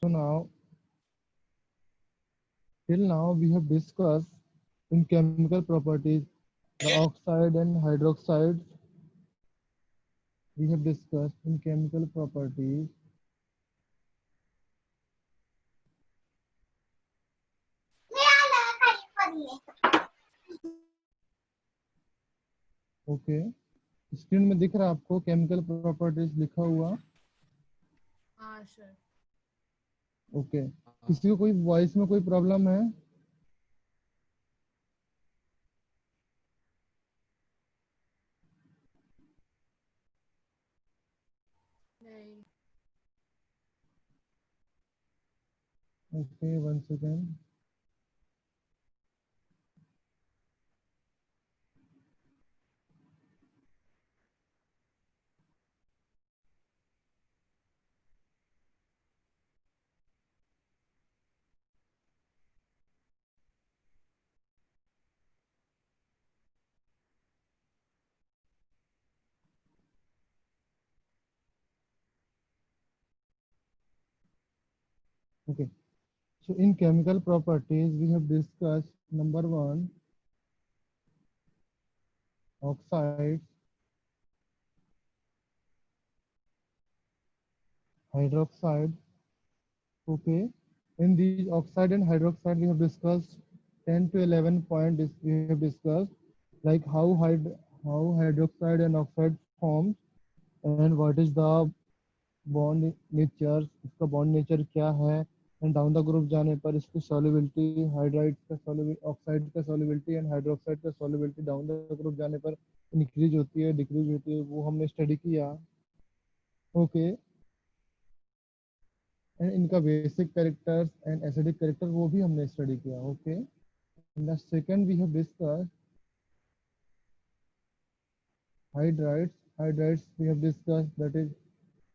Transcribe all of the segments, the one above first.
So now, till now we have discussed in chemical properties the oxide and hydroxide. We have discussed in chemical properties. Okay, screen में दिख रहा है आपको chemical properties लिखा हुआ? हाँ सर। ओके, किसी को कोई वॉइस में कोई प्रॉब्लम है? नहीं। Okay, 1 second. Okay, so in chemical properties we have discussed number one, oxides, hydroxide. Okay, in these oxide and hydroxide we have discussed 10 to 11 points. We have discussed like how hydroxide and oxide forms and what is the bond nature, इसका bond nature क्या है, and down the group जाने पर इसकी solubility, hydride का solubility, oxide का solubility and hydroxide का solubility down the group जाने पर इंक्रीज होती है, डिक्रीज होती है, वो हमने स्टडी किया। ओके, एंड इनका basic characters and acidic character वो भी हमने स्टडी किया। Okay, the second we have discussed hydrides. Hydrides we have discussed that is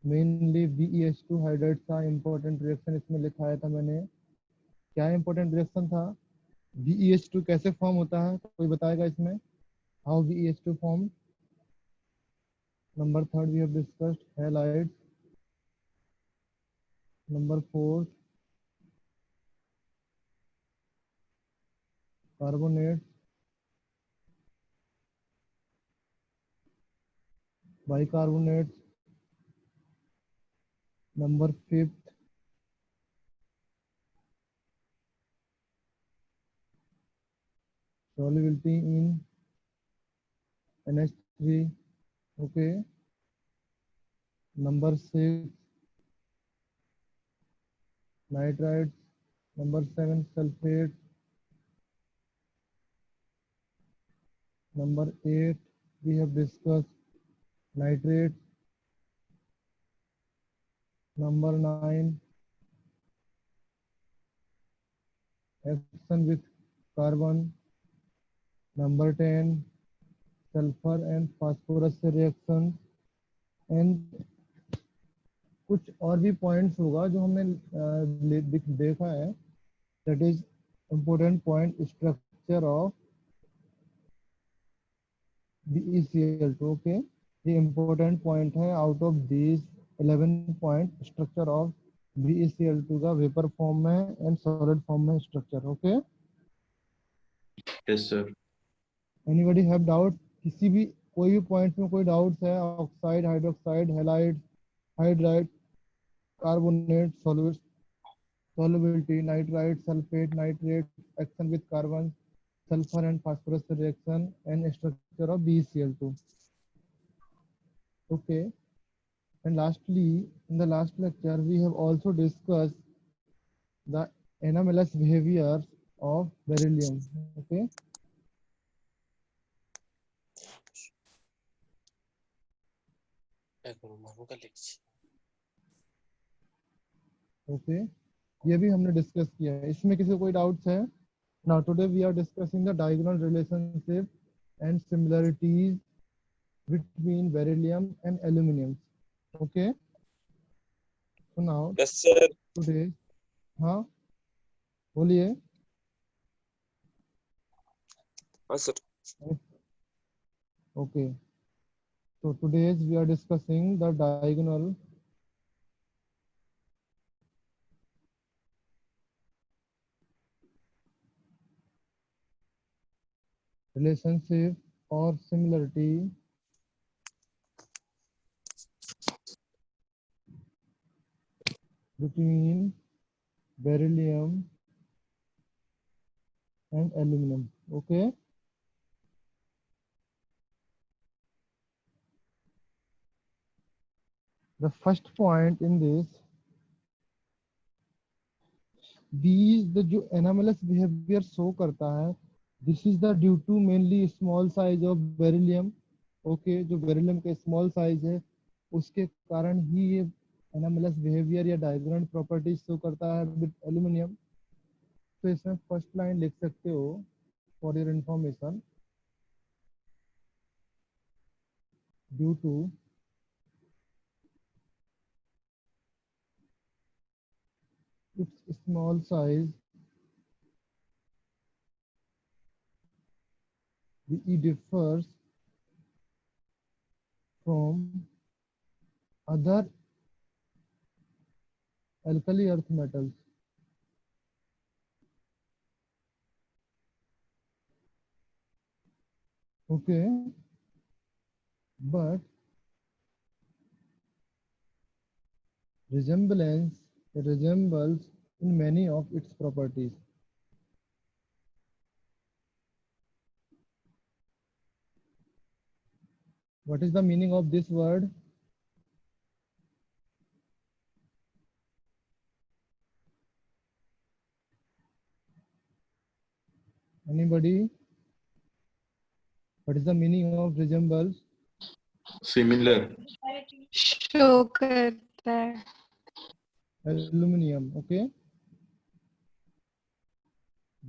mainly BeH2 hydrides का इंपॉर्टेंट रिएक्शन इसमें लिखाया था मैंने। क्या इंपॉर्टेंट रिएक्शन था? BeH2 कैसे फॉर्म होता है, कोई बताएगा इसमें? How BeH2 form? Number third we have discussed halides. Number fourth carbonate, bicarbonate. Number fifth solubility in NH3। Okay, number six nitrides. Number seven sulphate. Number eight we have discussed nitrate. Number nine action with carbon. Number 10 sulphur and phosphorus से रिएक्शन। And कुछ और भी points होगा जो हमने देखा है, that is important point structure of BeCl2। Okay, ये इम्पोर्टेंट पॉइंट है out of these 11 point, structure of BeCl2 का वेपर फॉर्म में एंड सॉलिड फॉर्म में structure. Okay, yes sir. Anybody have doubt? किसी भी कोई भी पॉइंट में कोई डाउट्स है? Oxide, hydroxide, halide, hydride, carbonate, solubility, nitrite, sulfate, nitrate, action with carbon, sulfur and phosphorus reaction, and structure of BeCl2. Okay, and lastly, in the last lecture, we have also discussed the anomalous behavior of beryllium. Okay, okay, ये भी हमने discuss किया है। इसमें किसी को कोई doubts है? Now today we are discussing the diagonal relationship and similarities between beryllium and aluminum. Okay, so now yes sir. today, हाँ बोलिए। हाँ sir. Okay, so today we are discussing the diagonal relationship or similarity between beryllium and aluminum. Okay. The first point in this, these the जो anomalous behavior show करता है, this is the due to mainly small size of beryllium. Okay, जो beryllium का small size है, उसके कारण ही ये anomalous behavior या divergent properties show करता है with aluminum. तो इसमें फर्स्ट लाइन लिख सकते हो for your information, due to its small size, it differs from other alkali earth metals. Okay, but resembles in many of its properties. What is the meaning of this word? Anybody? What is the meaning of resembles? Similar. Show करता है. Aluminium. Okay,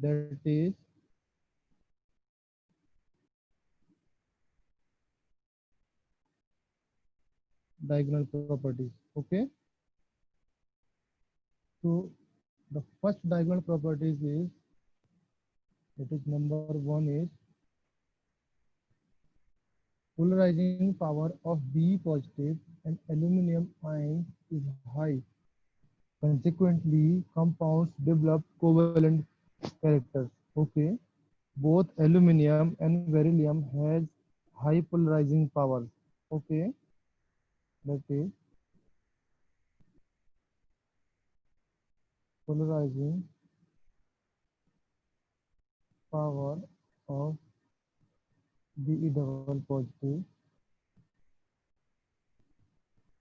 that is diagonal properties. Okay, so the first diagonal properties is, that is number one, is polarizing power of B positive and aluminum ions is high. Consequently, compounds develop covalent characters. Okay, both aluminum and beryllium has high polarizing powers. Okay, that is polarizing power of Be double positive,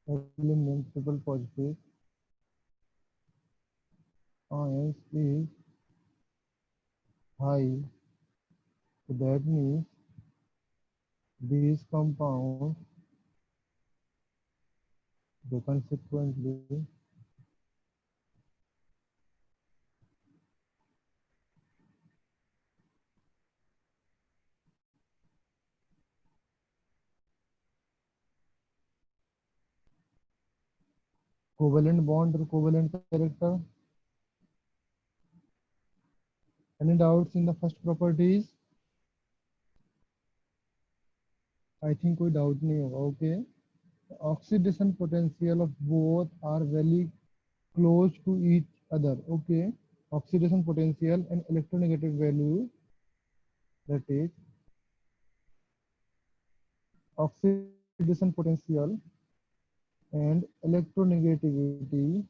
aluminum triple positive ions is high. So that means these compounds, they consequently covalent bond or covalent character. Any doubts in the first properties? I think कोई doubt नहीं होगा. Okay, the oxidation potential of both are very close to each other. Okay, oxidation potential and electronegative value, that is oxidation potential and electronegativity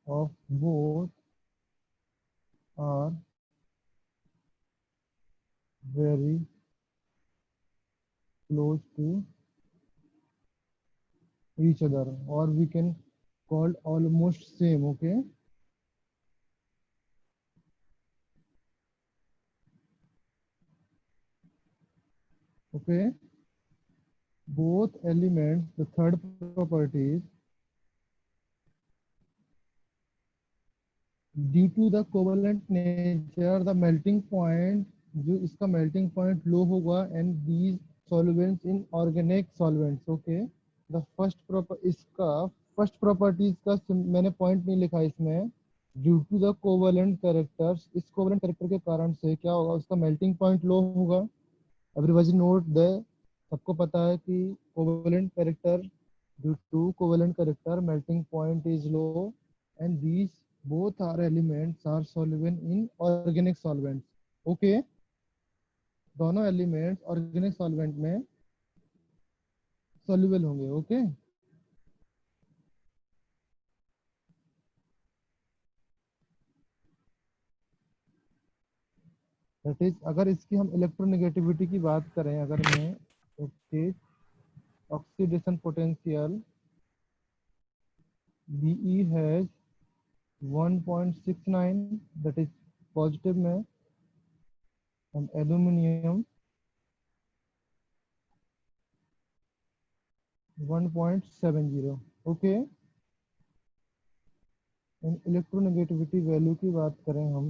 of both are very close to each other, or we can call almost same. Okay, okay, both elements, the third property is, due to the covalent nature, the melting point, जो इसका melting point low होगा, and these solvents in organic solvents. Okay, the first इसका first properties का मैंने point नहीं लिखा इसमें. Due to the covalent characters, इस covalent character के कारण से क्या होगा, उसका melting point low होगा. Everybody note that, सबको पता है कि covalent character, due to covalent character melting point is low, and these both are elements are soluble in organic solvents। Okay, दोनों एलिमेंट्स ऑर्गेनिक सॉल्वेंट में soluble होंगे। Okay, that is अगर इसकी हम इलेक्ट्रोनेगेटिविटी की बात करें, अगर मैं okay, oxidation potential B E has 1.69, that is positive में, and aluminium 1.70। Okay, and electronegativity value की बात करें हम,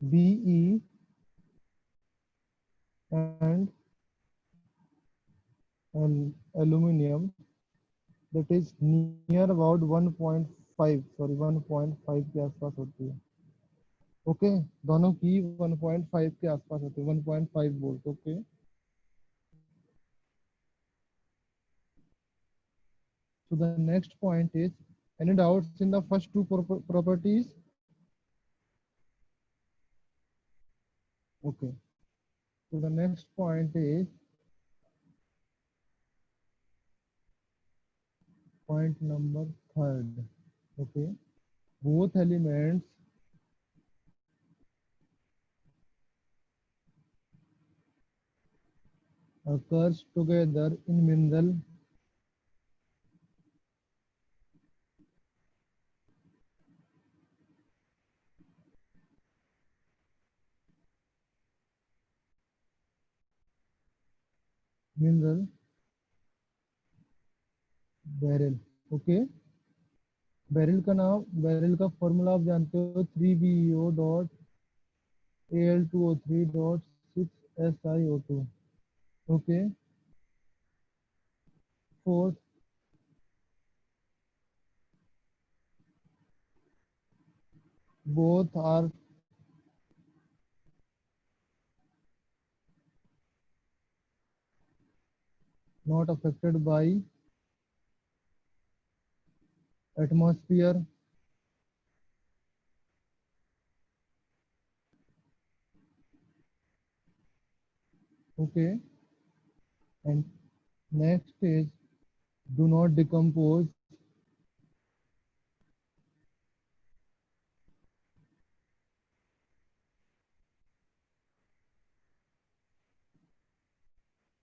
B E and aluminium, that is near about 1.5, sorry 1.5 के आसपास होती है। ओके, दोनों की 1.5 के आसपास होती है, 1.5 volt. Okay, so the next point is, any doubts in the first two properties? Okay, so the next point is point number third। okay, both elements occurs together in mineral barrel. Okay, barrel का formula आप जानते हो, 3BeO dot Al2O3 dot 6SiO2। Okay, fourth, both are not affected by atmosphere। okay, and next is do not decompose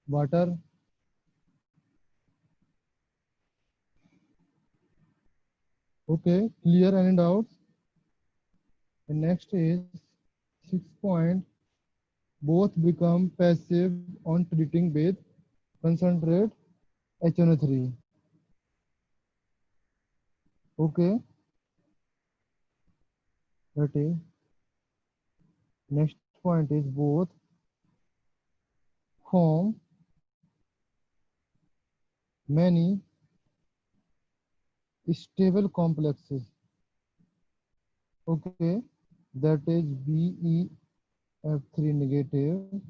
water। okay, clear any doubts? And next is 6 point, both become passive on treating with concentrate HNO3। okay, that is next point is both form many stable complexes। okay, that is BeF3 negative।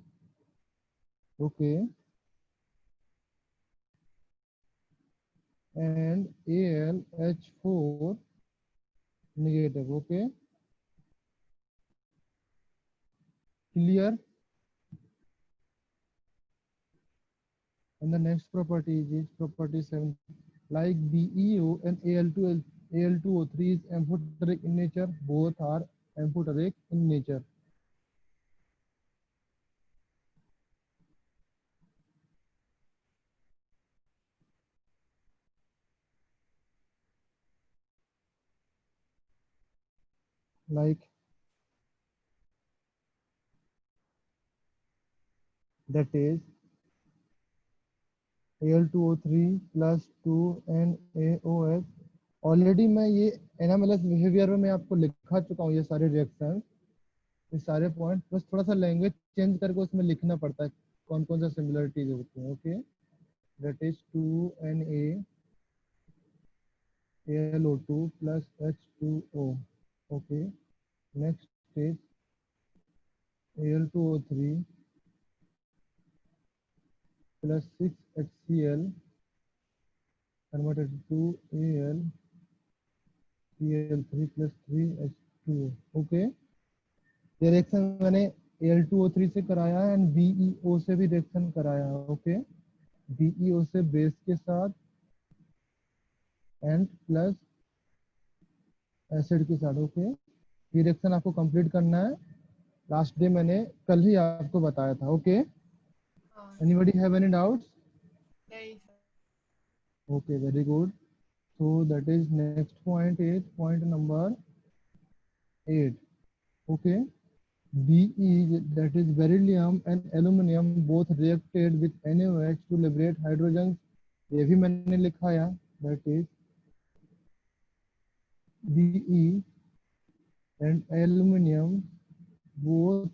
okay, and AlH4 negative। okay, clear? And the next property is property 7, like BeO and Al2O3 is amphoteric in nature, both are amphoteric in nature। like that is Al2O3 plus 2NaOH। Already मैं ये anomalous behaviour में मैं आपको लिखा चुका हूँ, ये सारे रिएक्शन, ये सारे पॉइंट, बस थोड़ा सा लैंग्वेज चेंज करके उसमें लिखना पड़ता है कौन कौन सा सिमिलरिटीज होती है। Okay, that is 2NaAlO2 plus H2O। Okay, next is Al2O3 plus 6HCl converted to Cl3 plus 3H2O. Okay, ये रिएक्शन मैंने Al2O3 से कराया है एंड BeO से भी रिएक्शन कराया है. ओके, BeO से बेस के साथ एंड प्लस एसिड के साथ. ओके, ये रिएक्शन आपको कंप्लीट करना है. लास्ट डे मैंने कल ही आपको बताया था. ओके, हाँ, एनीबॉडी हैव एनी डाउट्स? नहीं sir. Okay, very good. So that is next point is point number 8. Okay, Be, that is beryllium and aluminum both reacted with NaOH to liberate hydrogen. ये भी मैंने लिखा है. That is Be and aluminum both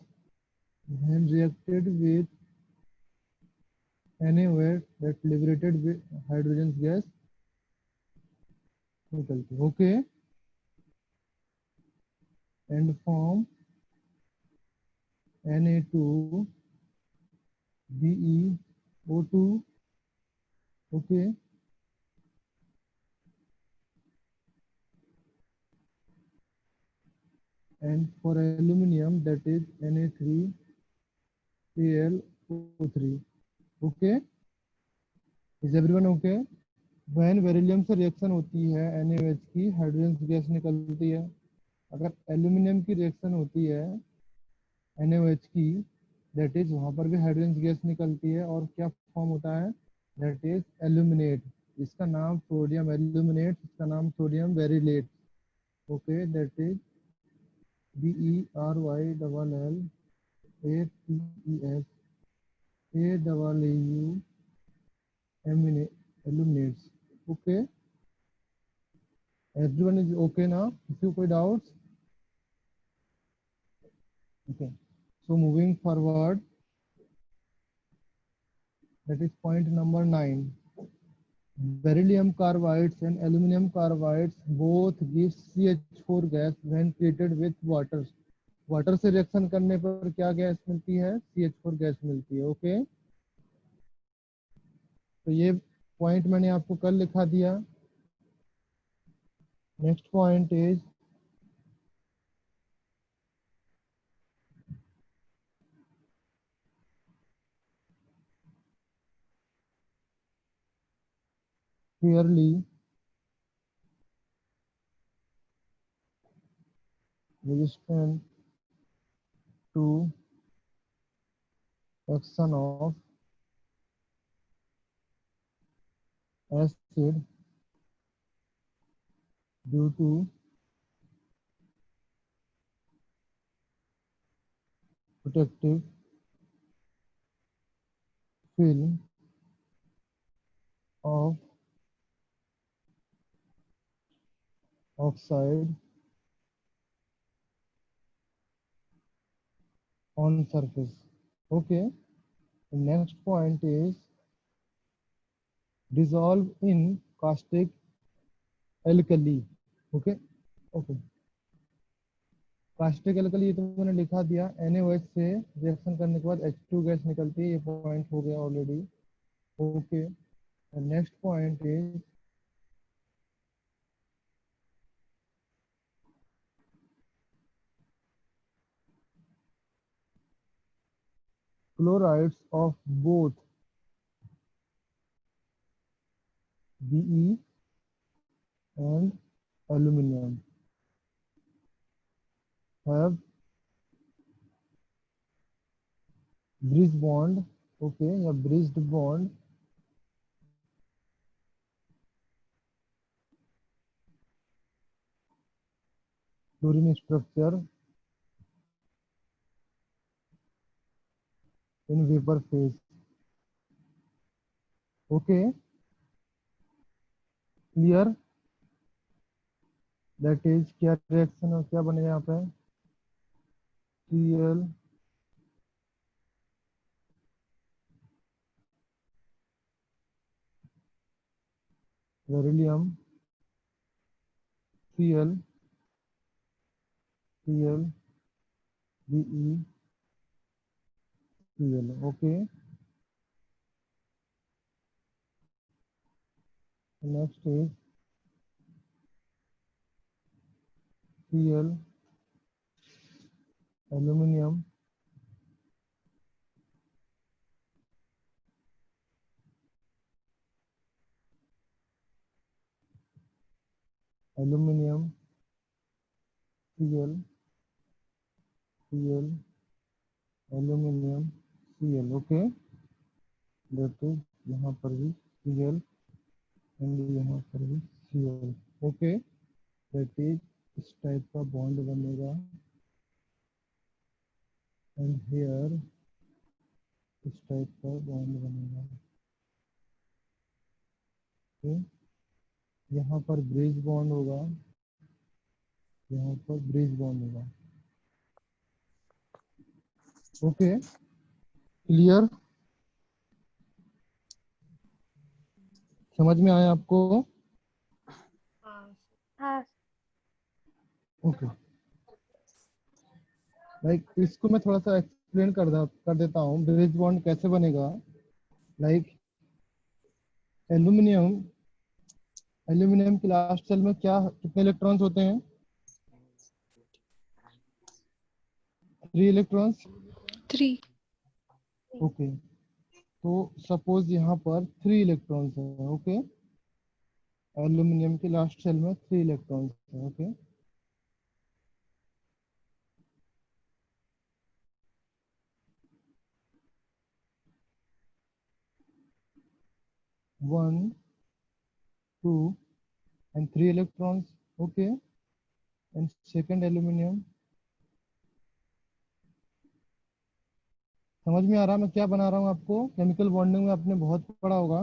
when reacted with NaOH that liberated with hydrogen gas निकलती. Okay, and form Na2 BeO2. Okay, and for aluminum that is Na3Al O3. Okay, is everyone okay? when beryllium से reaction होती है NaOH की hydrogen gas निकलती है. अगर aluminium की reaction होती है NaOH की, दैट इज वहां पर भी हाइड्रोजन गैस निकलती है और क्या फॉर्म होता है, दैट इज एल्यूमिनेट. इसका नाम सोडियम एल्यूमिनेट, इसका नाम sodium beryllate. Okay, that is BeRyLLATES AAU illuminates. Okay, everyone is okay now? If you कोई doubts? Okay, so moving forward, that is point number 9. Beryllium carbides and aluminum carbides both give CH4 gas when treated with water. Water से reaction करने पर क्या gas मिलती है, CH4 gas मिलती है. Okay, तो ये पॉइंट मैंने आपको कल लिखा दिया. Next point is clearly resistant to action of acid due to protective film of oxide on surface. Okay, the next point is dissolve in caustic alkali. Okay, okay, caustic alkali ये तो मैंने लिखा दिया. NaOH से reaction करने के बाद H2 gas निकलती है. ये पॉइंट हो गया already. Okay, next point is chlorides of both Be and aluminum have bridge bond. Okay, या bridged bond fluorine structure in vapor phase. Okay, clear? That is क्या रिएक्शन और क्या बनेगा यहाँ पे, Cl beryllium Cl Cl Be Cl. Okay, next is Cl, aluminum, aluminum, Cl, Cl, aluminum, Cl. Okay, that is यहाँ पर भी Cl and यहाँ पर भी Cl. Okay, that is इस टाइप का बॉन्ड बनेगा and here इस टाइप का बॉन्ड बनेगा. Okay, यहाँ पर ब्रिज बॉन्ड होगा, यहाँ पर ब्रिज बॉन्ड होगा. Okay, clear? समझ में आया आपको? हाँ हाँ ओके, लाइक इसको मैं थोड़ा सा एक्सप्लेन कर देता हूँ. ब्रिज बॉन्ड कैसे बनेगा? लाइक एल्यूमिनियम एल्यूमिनियम की लास्ट शेल में क्या कितने इलेक्ट्रॉन्स होते हैं? 3 इलेक्ट्रॉन्स. 3 ओके, तो सपोज यहाँ पर 3 इलेक्ट्रॉन्स हैं. ओके, एल्यूमिनियम की लास्ट शेल में 3 इलेक्ट्रॉन्स हैं. Okay, one, 2 and 3 electrons. Okay, and second aluminum. समझ में आ रहा मैं क्या बना रहा हूँ? आपको केमिकल बॉन्डिंग में आपने बहुत पढ़ा होगा.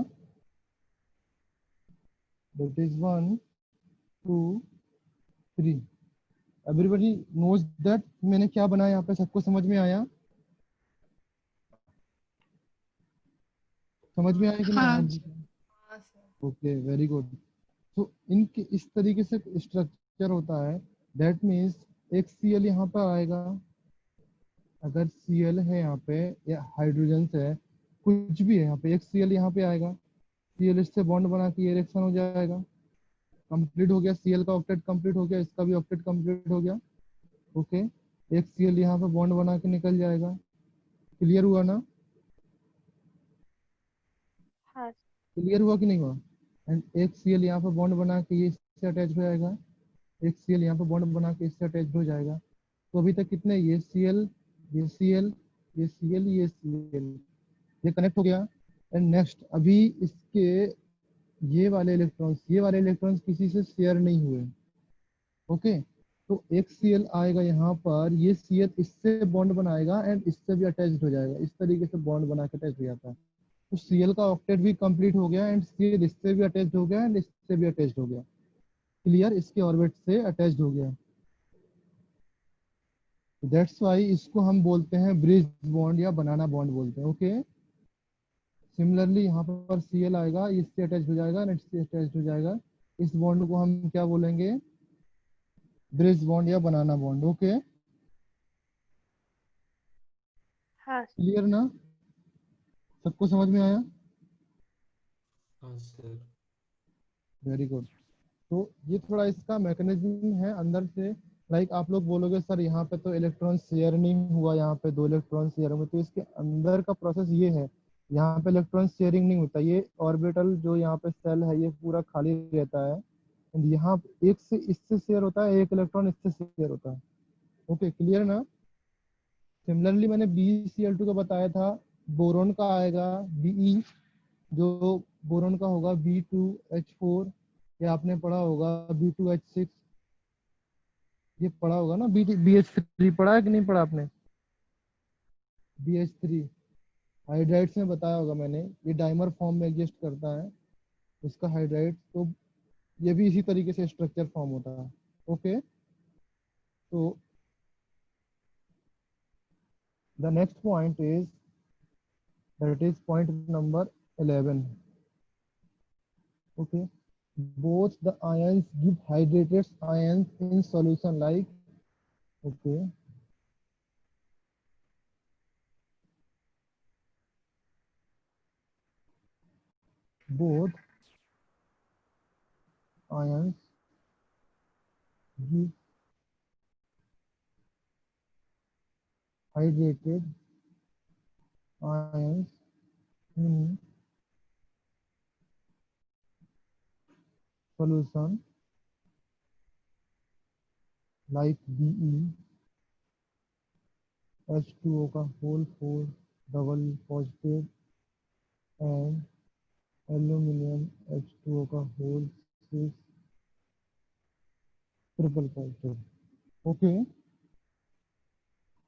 That is 1, 2, 3. Everybody knows that मैंने क्या बनाया यहाँ पे? सबको समझ में आया? समझ में आया कि नहीं? हाँ हाँ सर. Okay, very good. तो इनके इस तरीके से स्ट्रक्चर होता है. दैट मीन्स एक Cl यहाँ पर आएगा. अगर Cl है यहाँ पे या हाइड्रोजन है, कुछ भी है यहाँ पे, एक Cl यहाँ पे आएगा. Cl इससे बॉन्ड बना के ये रिएक्शन हो जाएगा. कंप्लीट हो गया. Cl का ऑक्टेट कंप्लीट हो गया, इसका भी ऑक्टेट कंप्लीट हो गया. ओके, एक Cl यहाँ पे बॉन्ड बना के निकल जाएगा. क्लियर हुआ ना? हाँ क्लियर हुआ कि नहीं हुआ? एंड एक Cl यहाँ पे बॉन्ड बना के ये इससे अटैच हो जाएगा. एक Cl यहाँ पे बॉन्ड बना के इससे अटैच हो जाएगा. तो अभी तक कितने? ये Cl, ये Cl, ये Cl, ये Cl, ये कनेक्ट हो गया. एंड नेक्स्ट अभी इसके ये वाले इलेक्ट्रॉन्स किसी से शेयर नहीं हुए. ओके, तो एक Cl आएगा यहाँ पर, ये Cl इससे बॉन्ड बनाएगा एंड इससे भी अटैच्ड हो जाएगा. इस तरीके से बॉन्ड बना के अटैच हो जाता है. तो Cl का ऑक्टेट भी कंप्लीट हो गया एंड Cl इससे भी अटैच्ड हो गया एंड इससे भी अटैच्ड हो गया. क्लियर? इसके ऑर्बिट से अटैच्ड हो गया. दैट्स वाई इसको हम बोलते हैं ब्रिज बॉन्ड या बनाना बॉन्ड बोलते हैं. ओके, सिमिलरली यहाँ पर Cl आएगा, इससे अटैच हो जाएगा, इससे अटैच हो जाएगा. इस बॉन्ड को हम क्या बोलेंगे? ब्रिज बॉन्ड या बनाना बॉन्ड. ओके, हाँ क्लियर ना? सबको समझ में आया? हाँ सर. Very good. तो ये थोड़ा इसका मैकेनिज्म है अंदर से. लाइक आप लोग बोलोगे सर यहाँ पे तो इलेक्ट्रॉन शेयर नहीं हुआ, यहाँ पे 2 इलेक्ट्रॉन शेयर होंगे. तो इसके अंदर का प्रोसेस ये है. यहाँ पे इलेक्ट्रॉन शेयरिंग नहीं होता. ये ऑर्बिटल जो यहाँ पे सेल है ये पूरा खाली रहता है. एंड यहाँ एक से इससे शेयर होता है, एक इलेक्ट्रॉन इससे शेयर होता है. ओके, क्लियर ना? सिमिलरली मैंने BeCl2 का बताया था. बोरोन का आएगा Be, जो बोरोन का होगा B2H4, या आपने पढ़ा होगा B2H6. ये पढ़ा होगा ना? BH3 पढ़ा है कि नहीं पढ़ा आपने? BH3 हाइड्राइड्स में बताया होगा मैंने. ये डाइमर फॉर्म में एग्जिस्ट करता है इसका हाइड्राइड. तो ये भी इसी तरीके से स्ट्रक्चर फॉर्म होता है. ओके, तो the next point is that is point number 11. Okay, both the ions give hydrated ions in solution like. Okay, both ions give hydrated ions in solution like Be, H2O का whole 4 double positive and aluminium H2O का whole 6 triple positive. Okay.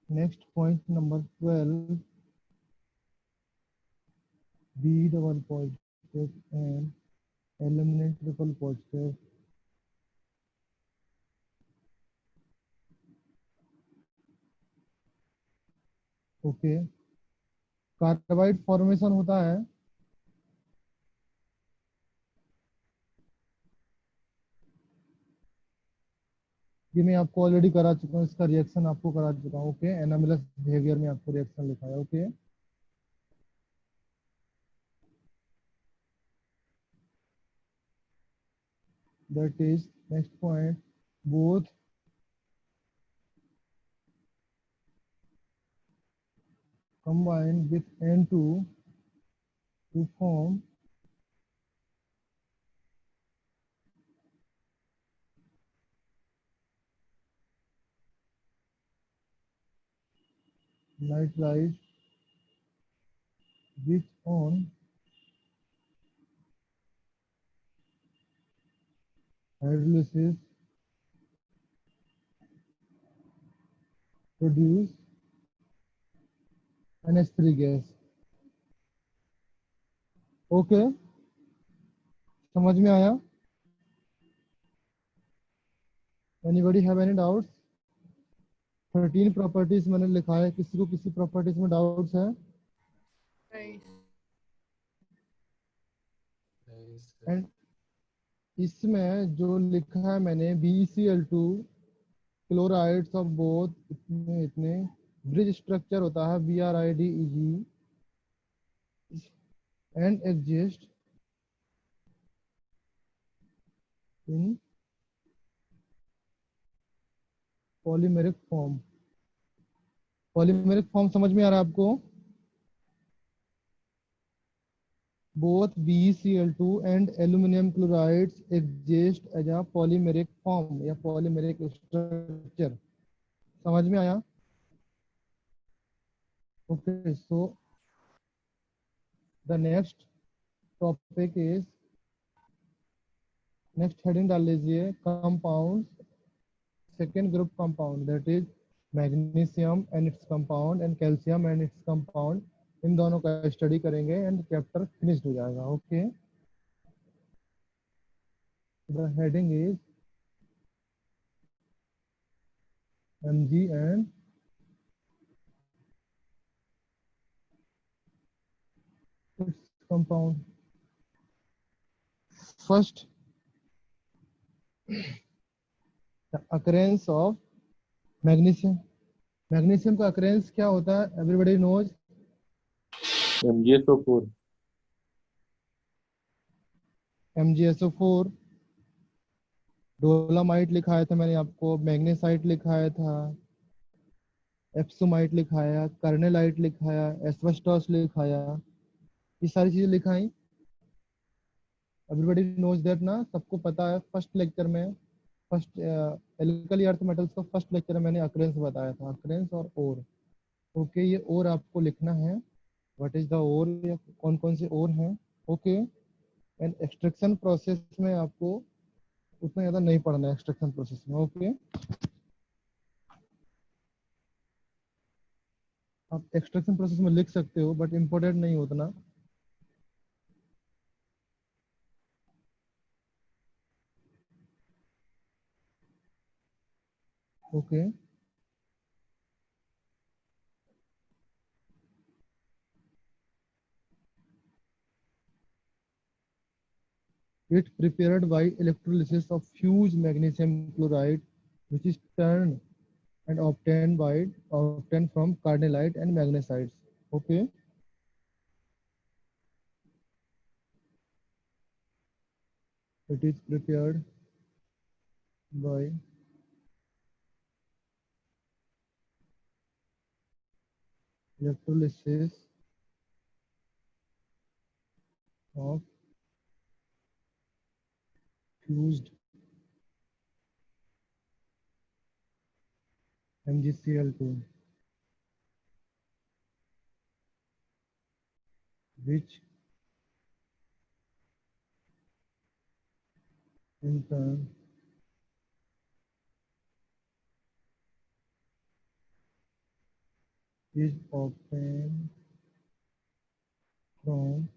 Next point number 12, B double positive and aluminum triple positive. Okay, carbide formation होता है ये मैं आपको already करा चुका हूँ, इसका रिएक्शन आपको करा चुका हूँ। ओके, एनामिलस बिहेवियर में आपको रिएक्शन लिखा है। Okay, that is next point, both combine with N2 to form nitride which on hydrolysis produce NH3 gas। Okay, समझ में आया? Anybody have any doubts? 13 properties मैंने लिखा है, किसी को किसी प्रॉपर्टीज में डाउट्स है? नहीं। नहीं सर। एंड इसमें जो लिखा है मैंने BeCl2 क्लोराइड्स ऑफ बोथ इतने इतने ब्रिज स्ट्रक्चर होता है BRIDEG and exist in polymeric form. Polymeric form समझ में आ रहा है आपको? both BeCl2 and aluminum chlorides exist as a polymeric form या polymeric structure। समझ में आया? Okay, so the next topic is, next heading डाल लीजिए compounds, second group compound, that is magnesium and its compound and calcium and its compound। इन दोनों का study करेंगे and chapter finished हो जाएगा। Okay, the heading is Mg and its compound। First, the occurrence of magnesium। Magnesium का occurrence क्या होता है? Everybody knows. MgSO4। MgSO4। Dolomite लिखाया था मैंने आपको, मैग्नेसाइट लिखाया था, एप्सोमाइट लिखाया, कार्नेलाइट लिखाया, एस्बेस्टॉस लिखाया, ये सारी चीजें लिखाई। एवरीबॉडी नोज दैट ना, सबको पता है। फर्स्ट लेक्चर में, फर्स्ट एल्कली अर्थ मेटल्स का फर्स्ट लेक्चर में मैंने अकरेंस बताया था, अकरेंस और ओर। ओके, ये ओर आपको लिखना है, व्हाट इज द ओर, या कौन कौन से ओर हैं। ओके, एंड एक्सट्रैक्शन प्रोसेस में आपको उतना ज़्यादा नहीं पढ़ना है एक्सट्रैक्शन प्रोसेस में। ओके, आप एक्सट्रैक्शन प्रोसेस में लिख सकते हो बट इम्पोर्टेंट नहीं उतना। Okay, it prepared by electrolysis of fused magnesium chloride which is turned and obtained from carnallite and magnesites। Okay, it is prepared by electrolysis of fused MgCl2, which in turn is obtained from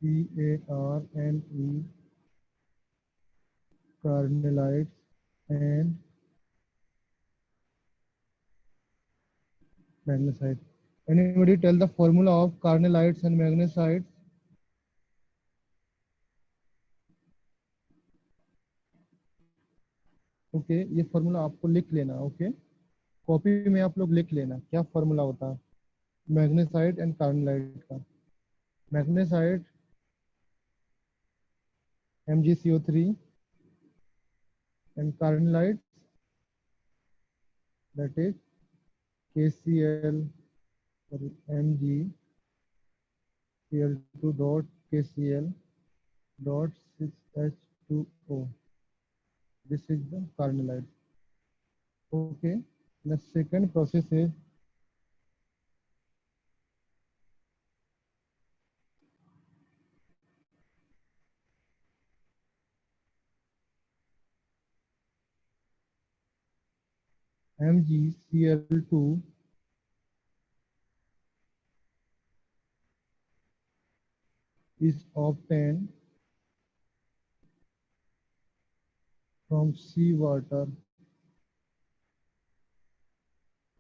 CaRNE carnelites and magnesite. Anybody tell the formula of carnelites and magnesites? Okay ये formula आपको लिख लेना okay copy में आप लोग लिख लेना क्या फॉर्मूला होता है मैग्नेसाइट एंड कार्बोनाइट का magnesite MgCO3 and carnelites that is KCl sorry MgCl2 dot KCl dot 6H2O. This is the carnelites. Okay. The second process is MgCl2 is obtained from seawater.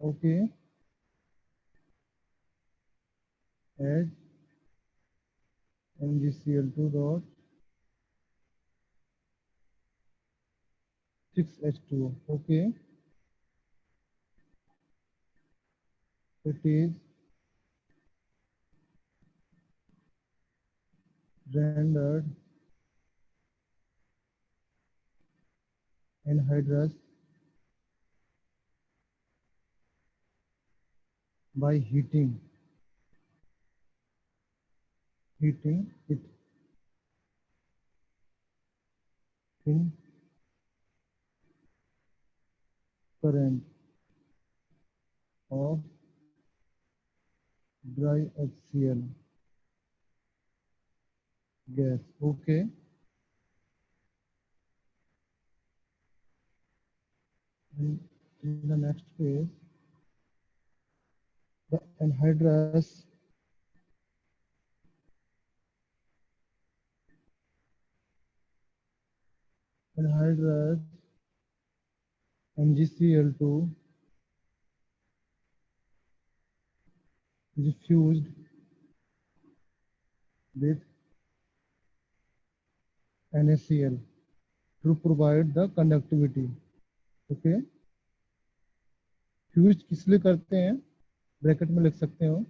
Okay, as MgCl2 dot 6H2O. Okay, it is rendered anhydrous by heating it in current of dry HCl gas. Okay, and in the next phase, the anhydrous MgCl2 is fused with NaCl to provide the conductivity. Okay, fuse किस लिए करते हैं bracket में लिख सकते हो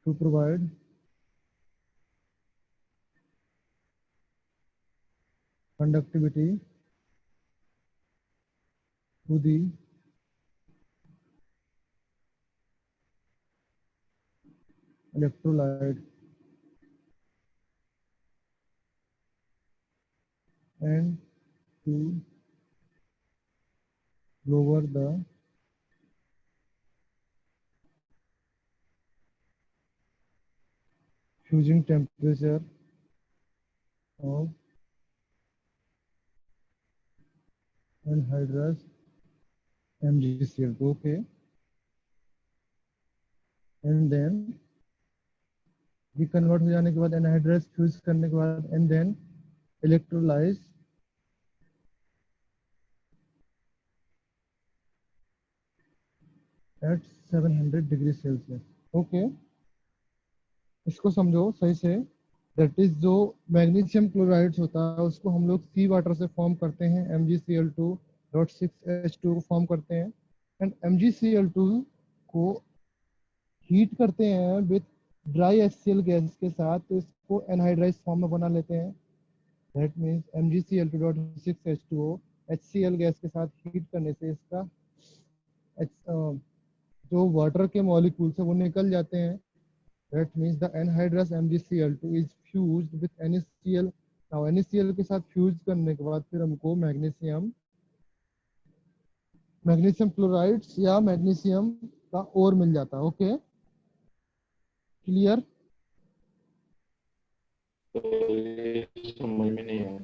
to provide conductivity to the electrolyte and to lower the fusing temperature of anhydrous MgCl2. Okay, and then ये convert हो जाने के बाद एनहाइड्रस फ्यूज करने के बाद and then electrolyse at 700 degree Celsius. Okay, इसको समझो सही से. दैट इज जो मैग्नीशियम क्लोराइड्स होता है उसको हम लोग सी वाटर से फॉर्म करते हैं MgCl2.6H2 को फॉर्म करते हैं एंड MgCl2 को हीट करते हैं विथ ड्राई HCl गैस के साथ तो इसको एनहाइड्राइज फॉर्म में बना लेते हैं. That means MgCl2.6H2O HCl gas के साथ हीट करने से इसका जो वाटर के मॉलिक्यूल्स है वो निकल जाते हैं। That means the anhydrous MgCl2 is fused with NaCl। Now NaCl के साथ फ्यूज करने के बाद फिर हमको मैग्नीशियम मैग्नीशियम क्लोराइड्स या मैग्नीशियम का ओर मिल जाता है। Okay, clear? तो ये समझ में नहीं आया।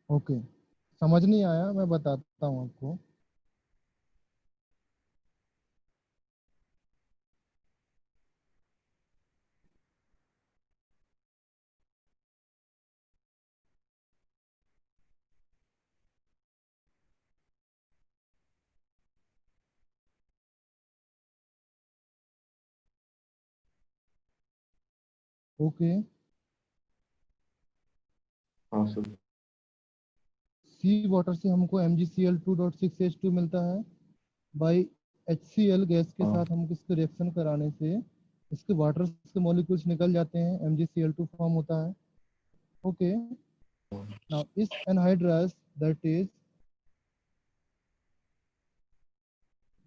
ओके, समझ नहीं आया, मैं बताता हूँ आपको। ओके, हाँ सर। सी वाटर से हमको MgCl2.6H2 मिलता है। बाई HCl गैस के हाँ साथ हमको इसको रिएक्शन कराने से इसके वाटर के मॉलिक्यूल्स निकल जाते हैं, MgCl2 फॉर्म होता है। ओके, नाउ इस anhydrous that is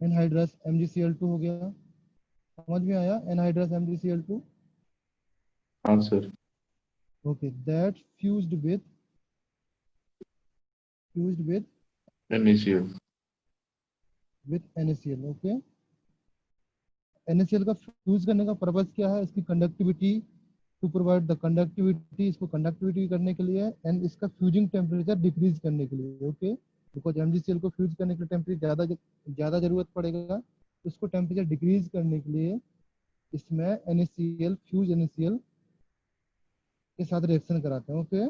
anhydrous MgCl2 हो गया। समझ में आया? Anhydrous MgCl2। हाँ sir. Okay, that fused with NaCl। NaCl। Okay, NaCl का फ्यूज करने का पर्पज क्या है? इसकी conductivity, to provide the conductivity, इसको कंडक्टिविटी करने के लिए एंड इसका फ्यूजिंग टेम्परेचर डिक्रीज करने के लिए। ओके, बिकॉज MgCl को फ्यूज करने के लिए टेम्परेचर ज़्यादा जरूरत पड़ेगा, तो इसको टेम्परेचर डिक्रीज करने के लिए इसमें NaCl फ्यूज NaCl के साथ रिएक्शन कराते हैं। ओके,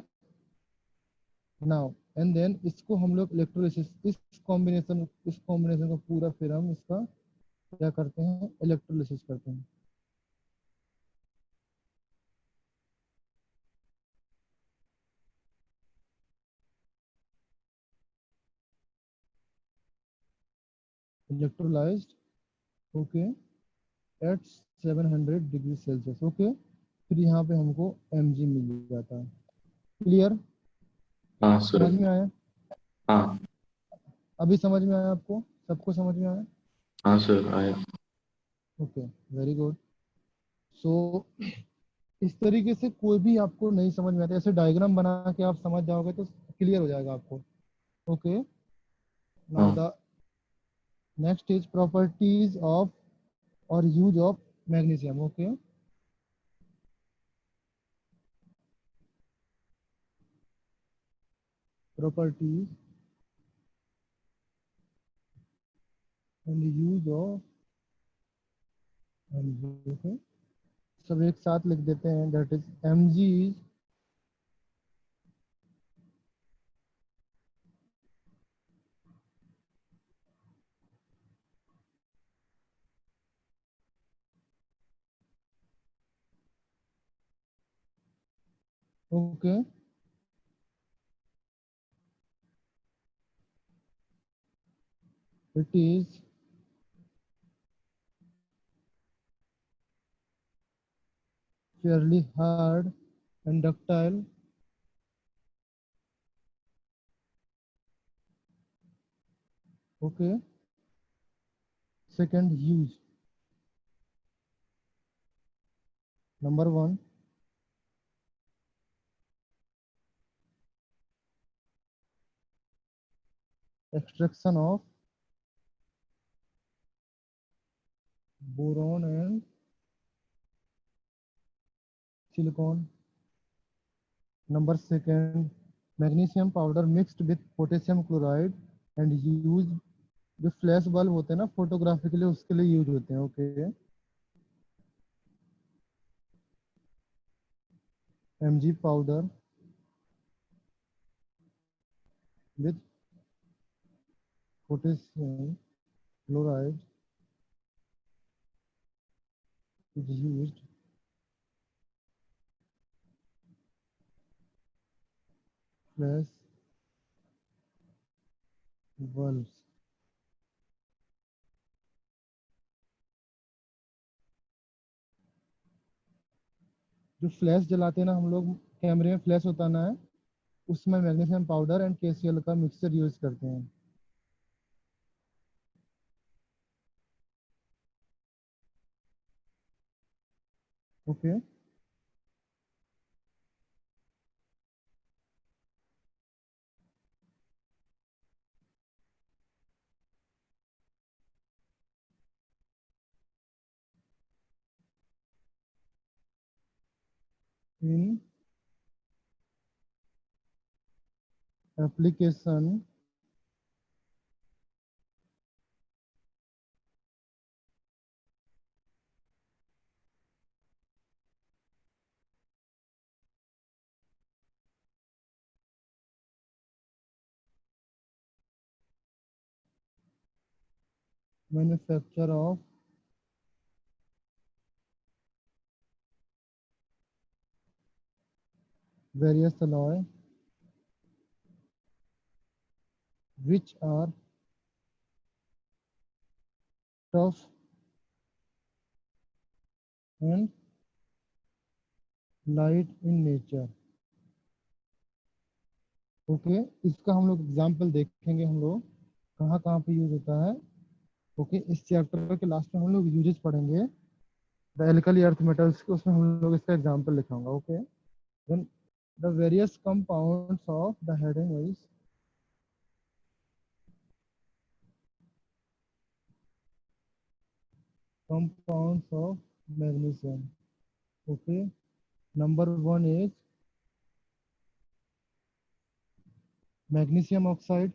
नाउ एंड देन इसको हम लोग इलेक्ट्रोलिसिस, इस कॉम्बिनेशन का पूरा फिर हम इसका क्या करते हैं? इलेक्ट्रोलिसिस करते हैं। Electrolysed, okay, at 700 degree Celsius. Okay, फिर यहाँ पे हमको Mg मिल जाता है। क्लियर? हाँ सर। समझ में आया? हाँ अभी समझ में आया आपको? सबको समझ में आया? हाँ सर आया। Okay, very good. सो इस तरीके से कोई भी आपको नहीं समझ में आता, ऐसे डायग्राम बना के आप समझ जाओगे तो क्लियर हो जाएगा आपको। ओके, नाउ हाँ the next is properties of और use of magnesium. Okay, properties and use of Mg। Okay, सब एक साथ लिख देते हैं। That is Mg is okay, it is fairly hard and ductile, okay. Second, use. Number one, extraction of boron and silicon. Number second, magnesium powder mixed with potassium chloride and used, जो flash bulb होते हैं ना photography के लिए, उसके लिए use होते हैं। Okay, Mg powder with potassium chloride is used flash bulbs। जो फ्लैश जलाते हैं ना हम लोग, कैमरे में फ्लैश होता ना है, उसमें मैग्नीशियम पाउडर एंड KCl का मिक्सचर यूज करते हैं। Okay in application manufacture of various alloy which are tough and light in nature। Okay इसका हम लोग एग्जाम्पल देखेंगे, हम लोग कहाँ कहाँ पे यूज होता है। ओके इस चैप्टर के लास्ट में हम लोग यूजेस पढ़ेंगे द एल्कली अर्थ मेटल्स के, उसमें हम लोग इसका एग्जाम्पल लिखाऊंगा। Okay then the various compounds of the heading is compounds of magnesium। okay number 1 is magnesium oxide।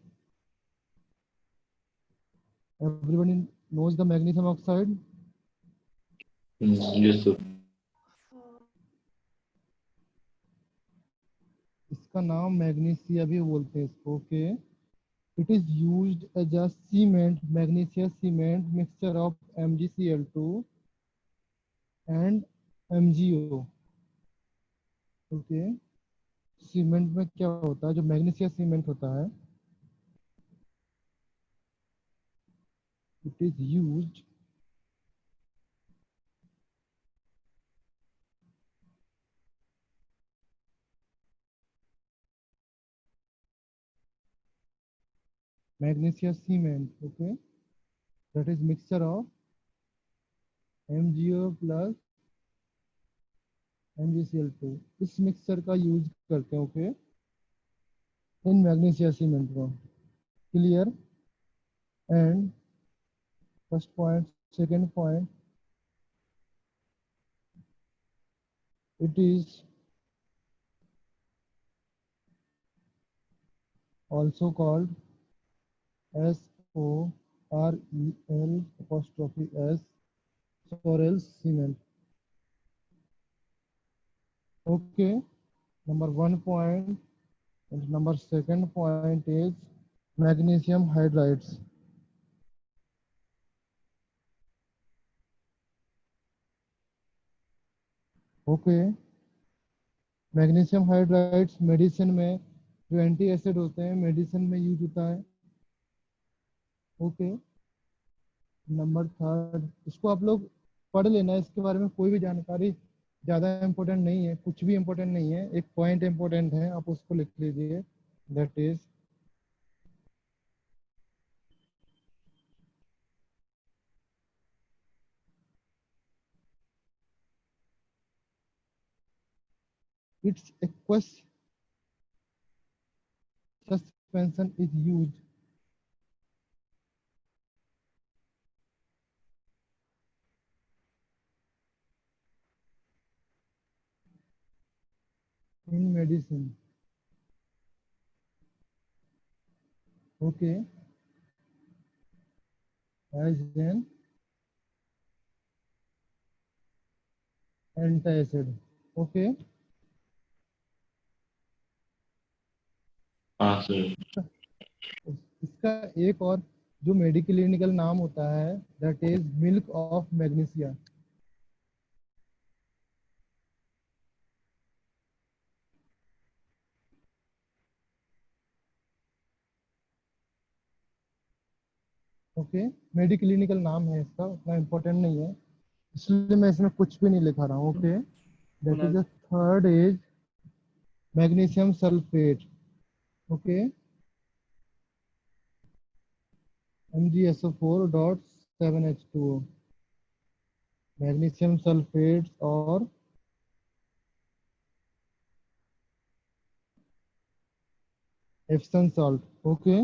everybody knows the magnesium oxide। Yes, sir. इसका नाम मैग्नीशिया भी बोलते हैं इसको। Okay it is used as a cement, magnesia cement mixture of MgCl2 and MgO। Okay cement में क्या होता है, जो मैग्नीशिया सीमेंट होता है it is used magnesia cement। okay that is mixture of MgO plus MgCl2। इस mixture का use करते हैं ओके इन मैग्नीशिया सीमेंट को। Clear and first point, second point it is also called SOREL Sorel cement। okay number 1 point and number second point is magnesium hydrides। Okay magnesium hydrides medicine में जो anti acid होते हैं medicine में use होता है। Okay number third इसको आप लोग पढ़ लेना, इसके बारे में कोई भी जानकारी ज़्यादा इम्पोर्टेंट नहीं है, कुछ भी इम्पोर्टेंट नहीं है, एक पॉइंट इम्पोर्टेंट है आप उसको लिख लीजिए that is it's aqueous suspension is used in medicine। okay as an antacid। okay हाँ सर। इसका एक और जो मेडिकल नाम होता है that is milk of magnesia. Okay medical नाम है इसका, उतना इम्पोर्टेंट नहीं है इसलिए मैं इसमें कुछ भी नहीं लिखा रहा हूँ। Okay that is the third is magnesium sulphate. okay, MgSO4 dot 7H2O, magnesium sulfates or Epsom salt. Okay,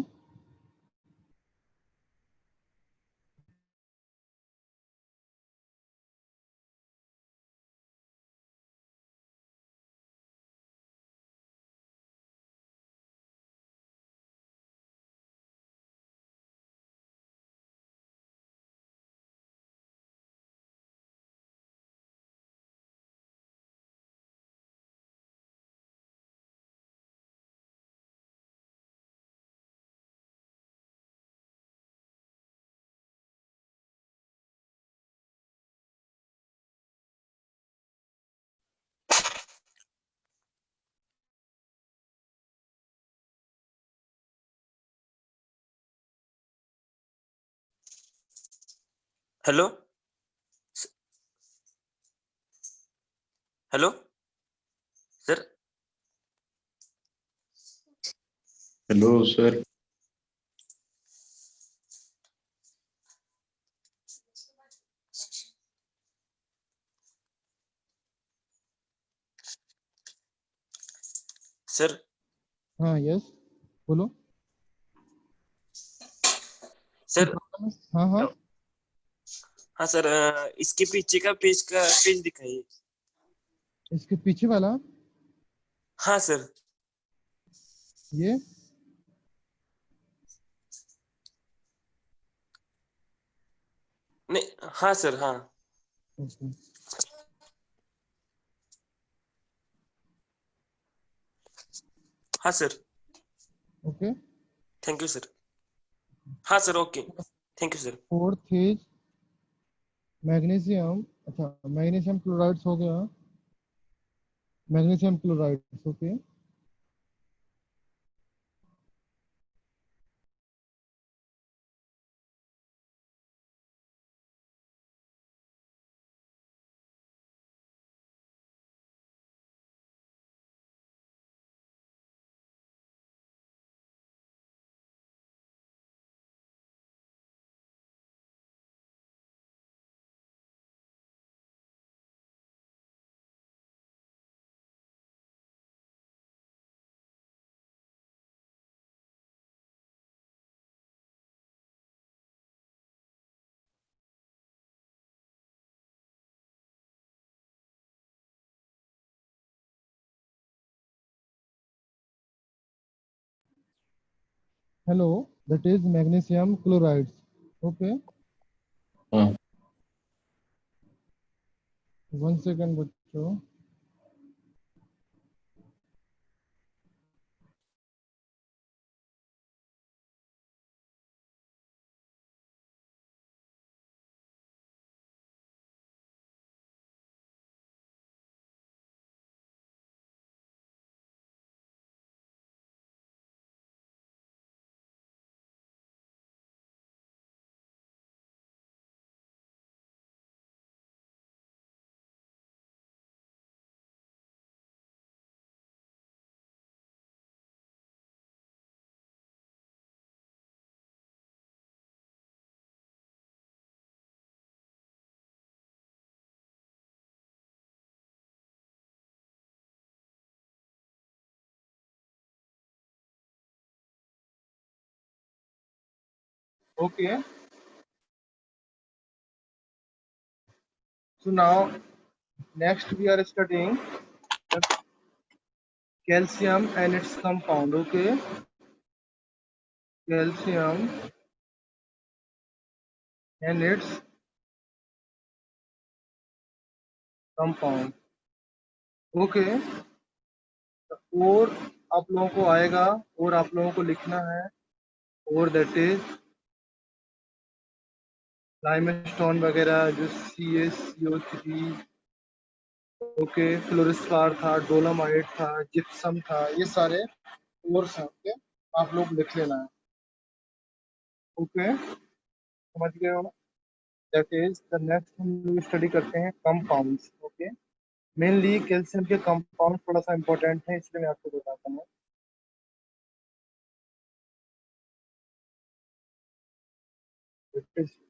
hello hello sir. Hello, sir. Sir हाँ यस, बोलो। सर हाँ हाँ, हाँ सर, इसके पीछे का पेज दिखाइए। इसके पीछे वाला हाँ सर। ये नहीं, हाँ सर, हाँ। ओके, हाँ sir. Okay. Thank you sir. हाँ sir, okay. Thank you sir. Fourth is magnesium. अच्छा, मैग्नीशियम क्लोराइड्स हो गया, magnesium chlorides. Okay, hello, that is magnesium chlorides. Okay, हाँ 1 सेकेंड बच्चों। Okay, so now next we are studying the calcium and its compound. Okay, calcium and its compound. Okay, और आप लोगों को आएगा और आप लोगों को लिखना है, और दैट इज लाइमस्टोन वगैरह जो CaCO3, ओके, फ्लोरिस्पार था, डोलोमाइट था, जिप्सम था, ये सारे कोर्स हैं। ओके, आप लोग लिख लेना है। ओके, समझ गए हो ना? दैट इज द नेक्स्ट हम लोग स्टडी करते हैं कंपाउंड्स। ओके, मेनली कैल्शियम के कंपाउंड थोड़ा सा इंपॉर्टेंट है, इसलिए मैं आपको बताता हूँ।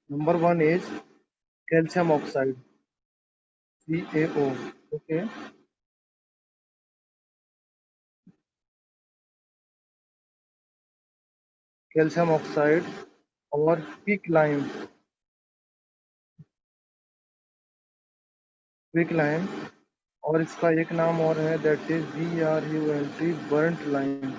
Number one is calcium oxide, CaO. Okay. Calcium oxide और क्विक लाइम, और इसका एक नाम और है, that is BRUNT, burnt lime.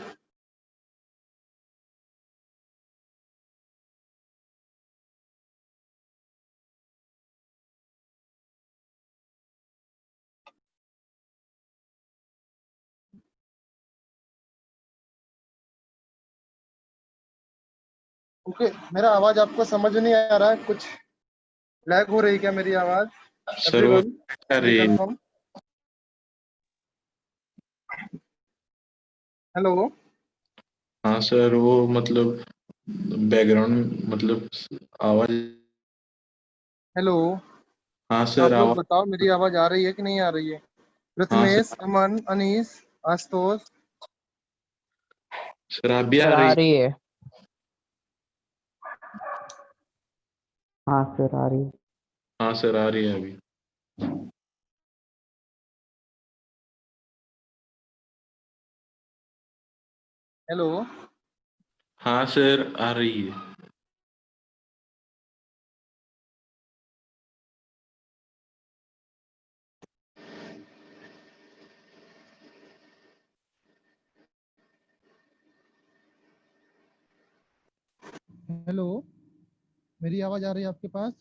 Okay, मेरा आवाज आपको समझ नहीं आ रहा है? कुछ लैग हो रही है क्या मेरी आवाज? सर वो एवरीवन अरे कंफर्म? हेलो। हाँ सर, वो मतलब बैकग्राउंड मतलब आवाज। हेलो। हाँ सर आप लोग आवाज। बताओ, मेरी आवाज आ रही है कि नहीं आ रही है? हाँ सर। प्रथमेश, अमन, अनीस, आशुतोष। सर आप भी आ सर आ रही? रही है। हाँ सर आ रही है। हाँ सर आ रही है अभी। हेलो। हाँ सर आ रही है। हेलो, मेरी आवाज आ रही है आपके पास?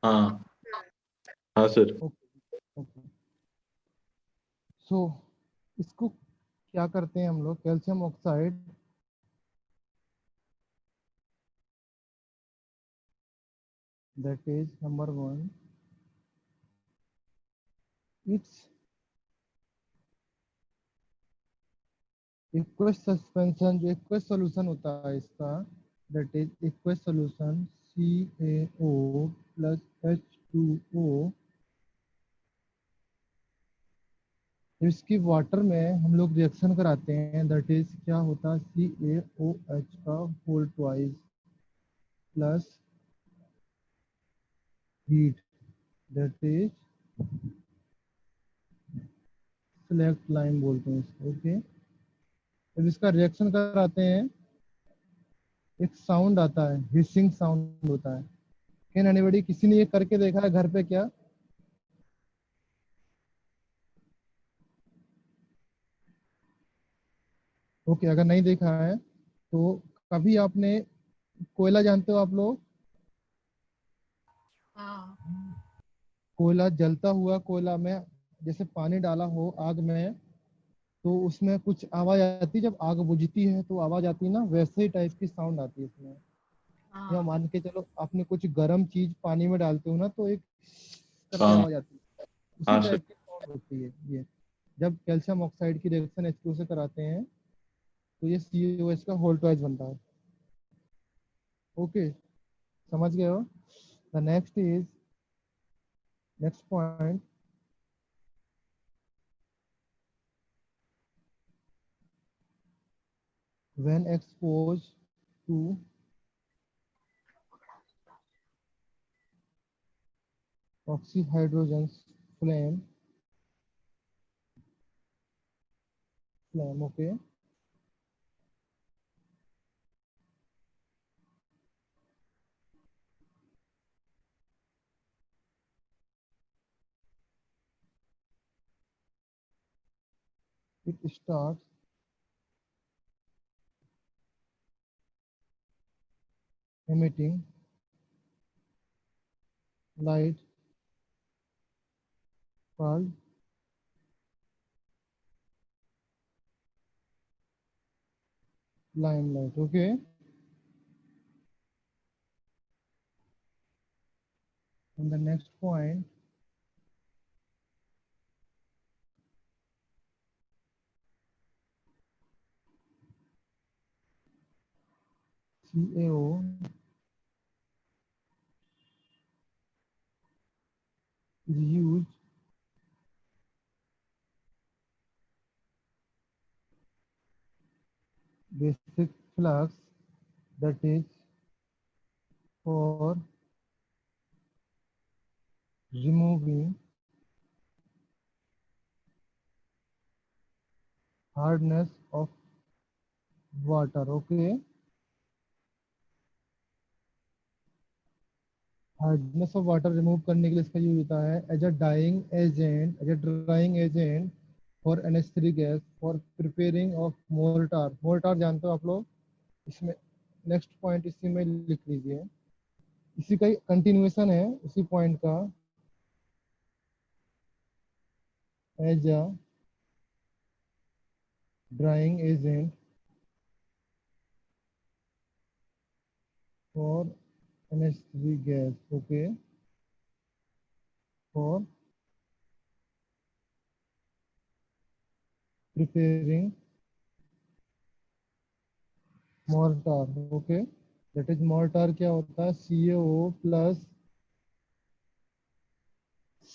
हाँ हाँ सर। Okay okay. सो इसको क्या करते हैं हम लोग? Calcium oxide, that is number one, it's aqueous suspension, जो एक्वस सॉल्यूशन होता है इसका, that is aqueous solution CaO plus H2O। इसकी वाटर में हम लोग रिएक्शन कराते हैं, दैट इज क्या होता है, CaOH का whole twice plus heat, that is slaked lime बोलते हैं इसको। ओके। जब इसका रिएक्शन कराते हैं, एक साउंड आता है, हिसिंग साउंड होता है। कैन एनीबॉडी, किसी ने ये करके देखा है घर पे क्या? ओके, अगर नहीं देखा है तो कभी आपने कोयला, जानते हो आप लोग? हाँ। कोयला जलता हुआ, कोयला में जैसे पानी डाला हो आग में, तो उसमें कुछ आवाज आती है, जब आग बुझती है तो आवाज आती है ना, वैसे ही टाइप की साउंड आती है इसमें। या हाँ। मान के चलो, आपने कुछ गर्म चीज पानी में डालते हो ना, तो एक करके हाँ आवाज आती है, उसी हाँ सर। टाइप की साउंड होती है ये। जब कैल्शियम ऑक्साइड की रिएक्शन H2O से कराते हैं, तो ये CaOH का होल ट्वाइस बनता है। ओके, समझ गए हो? The next point, when exposed to oxyhydrogens flame, okay, it starts emitting light called limelight, okay. And the next point, CaO is used basic flux, that is for removing hardness of water. Okay, hardness of water remove करने के लिए इसका use होता है as a dying agent, as a drying agent for NH3 gas for preparing of mortar. Mortar जानते हो आप लोग? इसमें नेक्स्ट पॉइंट इसी में लिख लीजिए, इसी का कंटिन्यूएशन है उसी पॉइंट का। As a drying agent for NH3 gas. Okay, for preparing mortar. Okay, that is mortar क्या होता है? CaO plus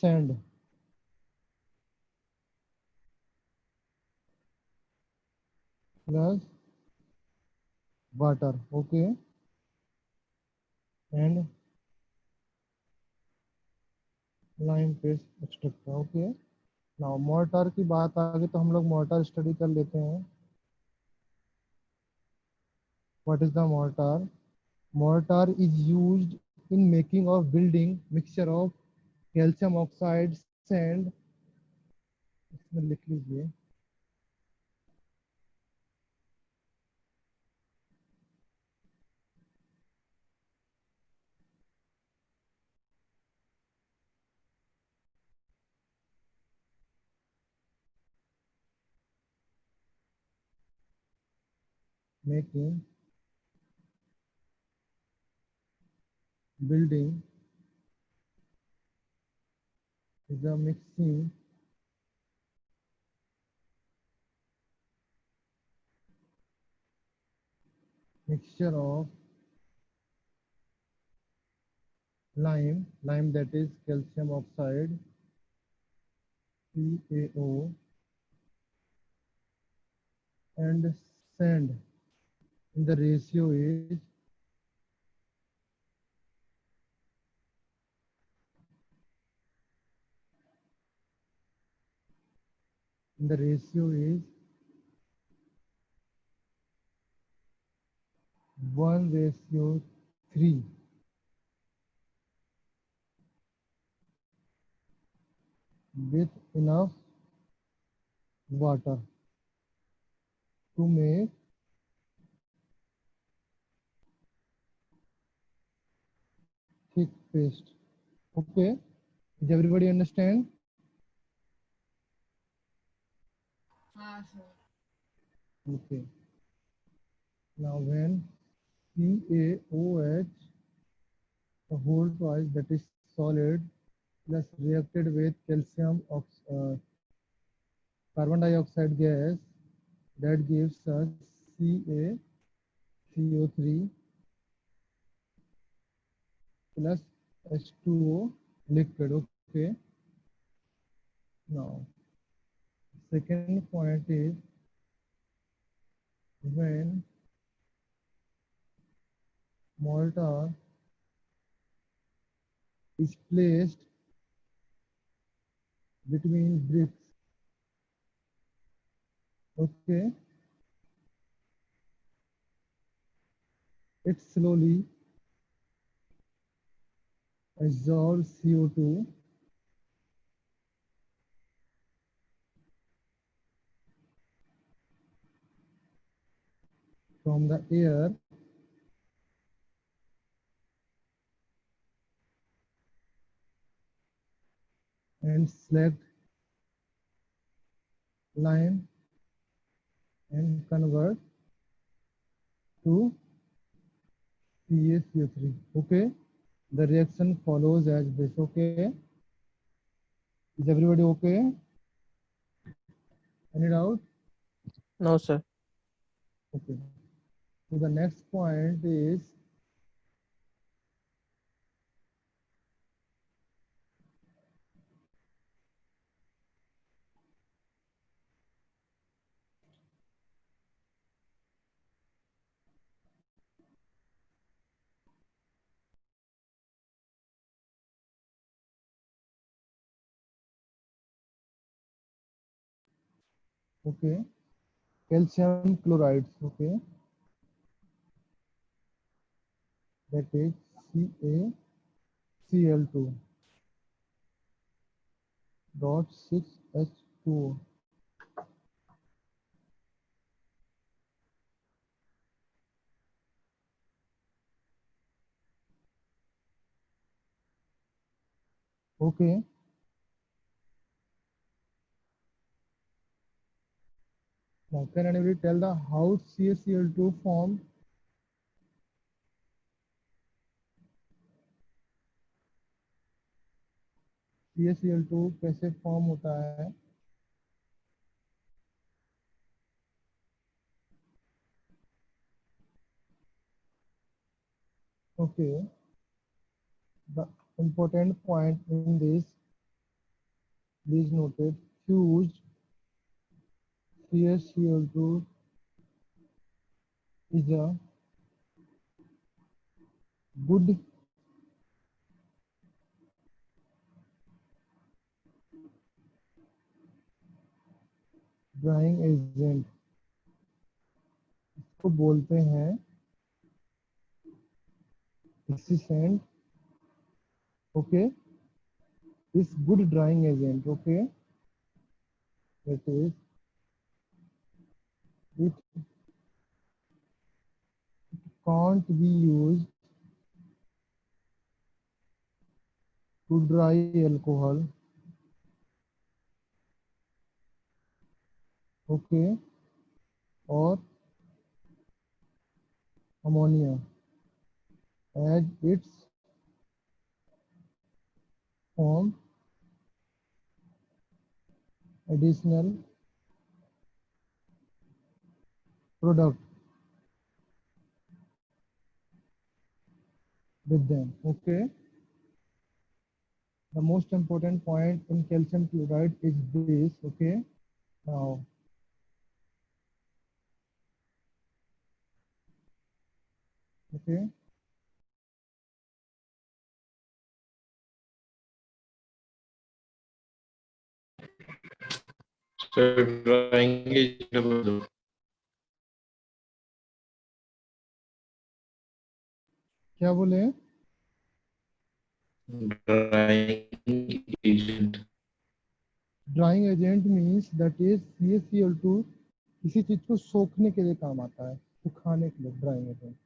sand plus water. Okay, and lime paste extractor. Okay, now mortar की बात आ गई तो हम लोग मोर्टार स्टडी कर लेते हैं। What is the mortar? Mortar is used in making of building mixture of calcium oxide sand. इसमें लिख लीजिए, making building is a mixture of lime that is calcium oxide CaO and sand in the ratio is in the ratio is 1:3 with enough water to make thick paste. Okay, does everybody understand? हाँ sir. Okay, now when CaOH, the whole twice, that is solid, plus reacted with carbon dioxide gas, that gives us CaCO3 plus H2O liquid. Okay, now second point is when mortar is placed between bricks. Okay, it slowly absorbs CO2 from the air and select lime and convert to CaCO3. Okay, the reaction follows as this. Okay, is everybody okay? Any doubt? No, sir. Okay, so the next point is Okay, calcium chlorides. Okay, that is CaCl2 dot 6H2O. Okay, now can anybody tell the how CaCl2 formed? CaCl2 कैसे form होता है? Okay, the important point in this, please noted, fused CaCl2 is a good drying agent. इसको बोलते हैं resistant. Okay, is good drying agent. Okay, that is it can't be used to dry alcohol. Okay, or ammonia, as its form additional product with them. Okay, the most important point in calcium chloride is this. Okay, now okay, sir drying agent क्या बोले? Drying agent drying agent means that is CaCl2 किसी चीज को सोखने के लिए काम आता है, सुखाने के लिए ड्राइंग एजेंट.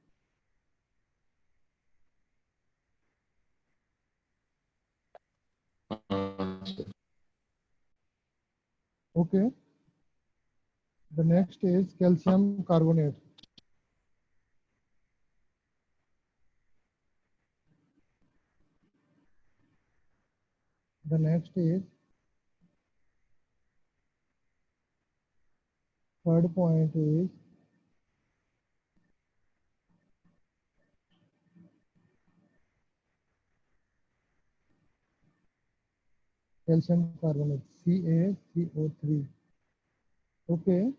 हाँ sir Okay, the next is calcium carbonate. The next is third point is calcium carbonate CaCO3. Okay,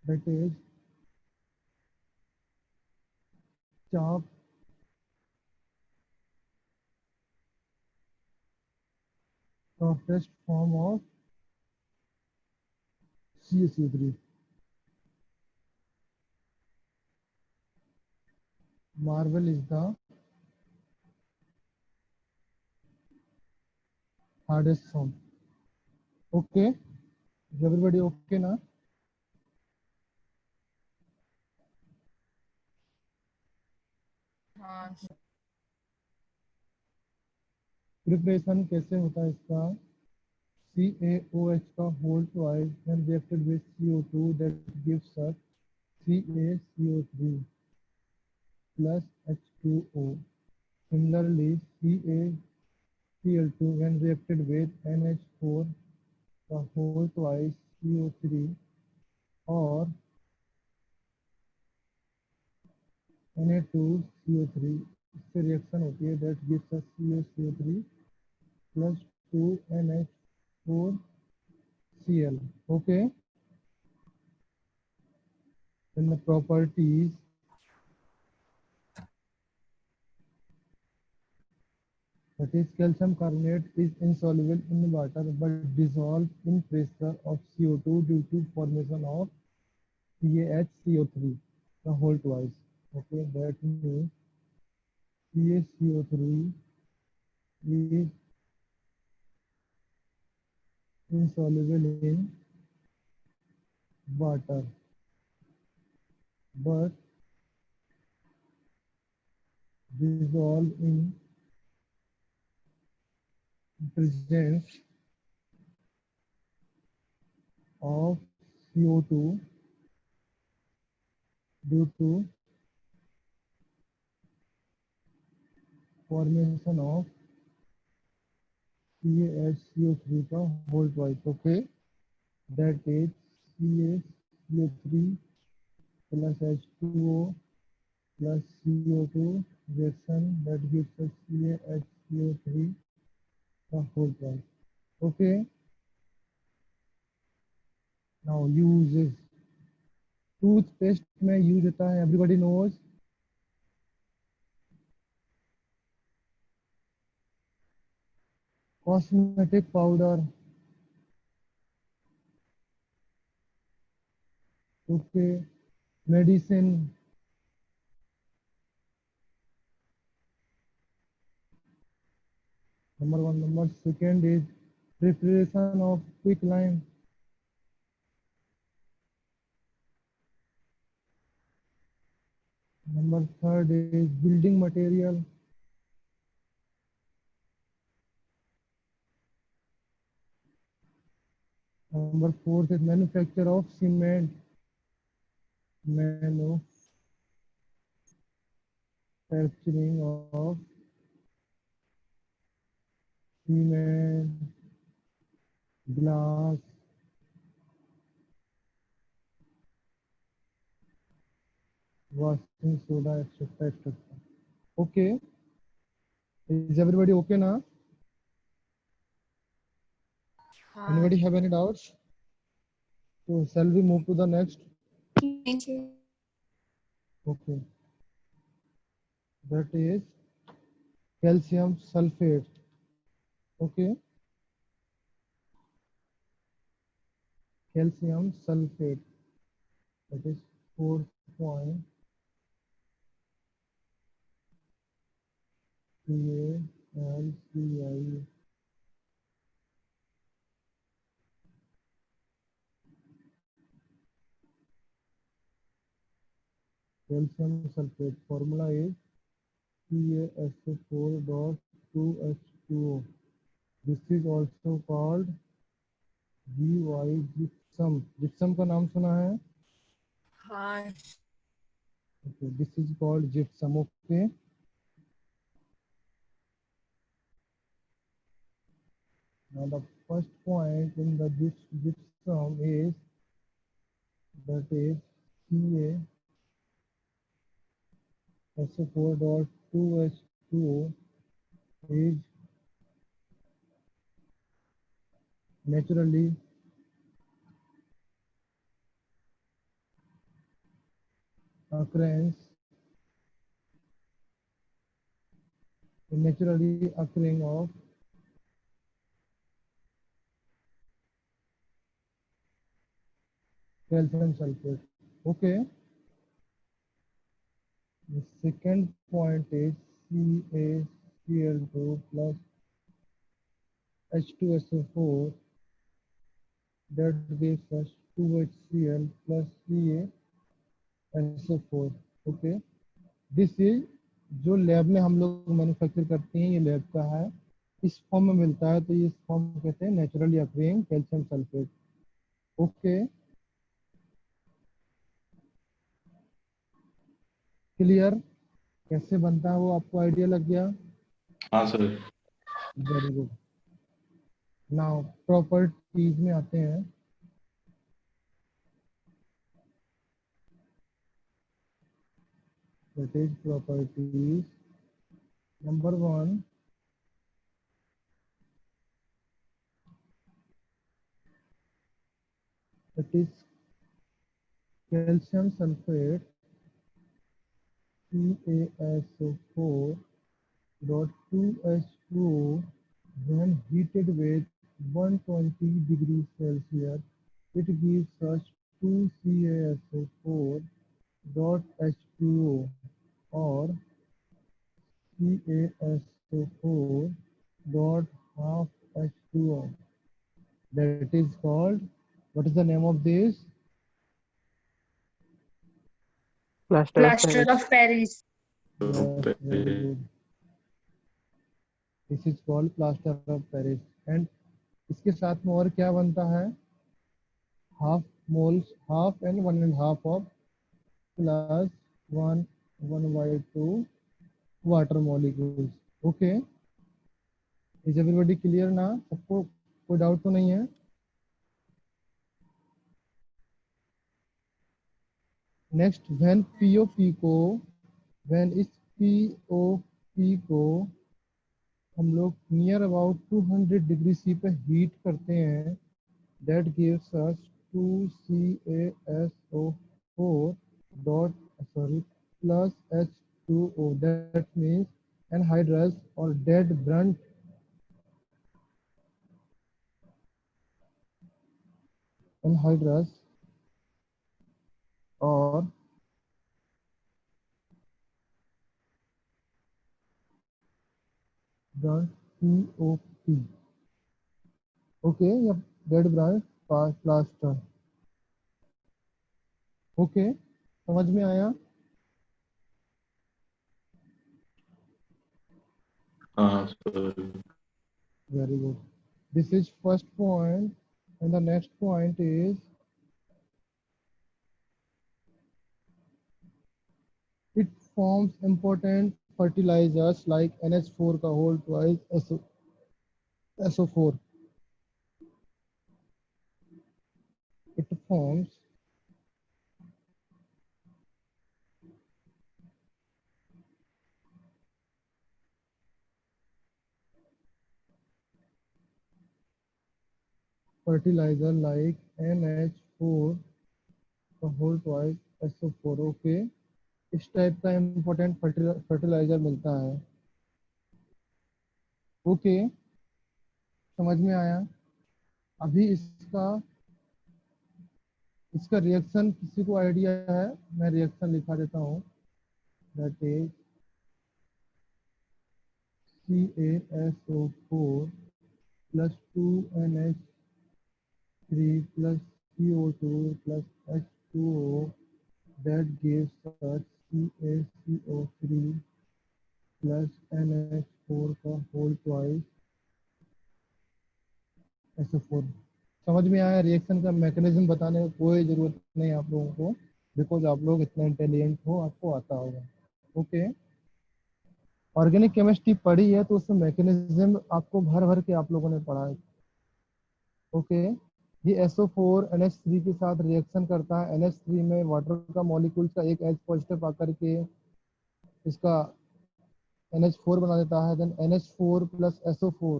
that is chalk softest form of CaCO3. Marble is the hardest form. Okay, is everybody okay now? हाँ sir. Preparation कैसे होता है इसका? CaOH का whole twice when reacted with CO2 that gives us CaCO3 plus H2O. Similarly, CaCl2 when reacted with NH4 the whole twice CO3 or Na2CO3 इससे reaction होती है that gives us CaCO3 plus 2NH4Cl. Okay, then the properties. That is, calcium carbonate is insoluble in water but dissolved in pressure of CO2 due to formation of CaHCO3, the whole twice. Okay, that means CaCO3 is insoluble in water but dissolved in presence of CO2 due to formation of CaHCO3 का whole twice. Okay, that is CaCO3 plus H2O plus CO2 reaction that gives us CaHCO3 the whole twice. Okay, now uses. Toothpaste में use होता है, everybody knows, cosmetic powder, okay, medicine, number one. Number second is preparation of quick lime. Number third is building material. Number fourth is manufacture of cement. Manufacturing of cement, glass, washing soda, etc. etc. Okay, is everybody okay now? हाँ Anybody have any doubts? So shall we move to the next? नहीं sir. Okay, that is calcium sulfate. Okay, calcium sulfate, that is 4.3 CaLCI. Calcium sulfate formula is CaSO4.2H2O. This is also called GY gypsum. Gypsum का नाम सुना है? हाँ Okay, this is called gypsum. Okay. Now the first point in the gypsum is that is CaSO4.2H2O is naturally occurrence naturally occurring of calcium sulfate. Okay. The second point is CaCl2 plus H2SO4 that gives us 2HCl plus CaSO4. Okay. This is जो lab में हम लोग manufacture करते हैं, ये lab का है, इस फॉर्म में मिलता है, तो इस फॉर्म कहते हैं naturally occurring calcium sulphate. Okay, clear? कैसे बनता है वो आपको आइडिया लग गया? हाँ sir. Very good. Now properties में आते हैं. That is properties. Number one, that is calcium sulfate CaSO4 dot 2H2O when heated with 120 degrees Celsius, it gives us 2CaSO4 dot H2O or CaSO4 dot half H2O. That is called, what is the name of this? Plaster of Plaster Paris. of Paris. Yes, very good. This is called plaster of Paris. And इसके साथ में और क्या बनता है? Half moles, half and 1.5 of plus 1/2 water molecules. Okay. Is everybody clear ना? सबको कोई डाउट तो नहीं है? नेक्स्ट व्हेन पीओपी को, व्हेन इस पीओपी को हम लोग नियर अबाउट 200 डिग्री सी पे हीट करते हैं, that gives us 2CaSO4 dot sorry plus H2O, that means anhydrous और डेड ब्रंट एनहाइड्रस और ब्रंट POP. ओके, या डेड ब्रांच प्लास्टर. ओके, समझ में आया? हाँ sir. Very good. This is first point, and the next point is it forms important fertilizers like NH4 का whole twice SO4. It forms fertilizer like NH4 का whole twice SO4. Okay, इस type का important fertilizer मिलता है. Okay, समझ में आया? अभी इसका रिएक्शन किसी को आइडिया है? मैं रिएक्शन लिखा देता हूँ. That is CaSO4 plus 2NH3 plus CO2 plus H2O, that gives us CaCO3 plus NH4 का whole twice SO4. समझ में आया? रिएक्शन का मैकेनिज्म बताने की कोई ज़रूरत नहीं आप लोगों को, बिकॉज आप लोग इतना इंटेलिजेंट हो, आपको आता होगा. ओके, ऑर्गेनिक केमिस्ट्री पढ़ी है तो उसमें मैकेनिज्म आपको भर भर के आप लोगों ने पढ़ा है. ओके, ये SO4 NH3 के साथ रिएक्शन करता है. NH3 में वाटर का मॉलिक्यूल्स का एक H पॉजिटिव आकर के इसका NH4 बना देता है. Then NH4 plus SO4,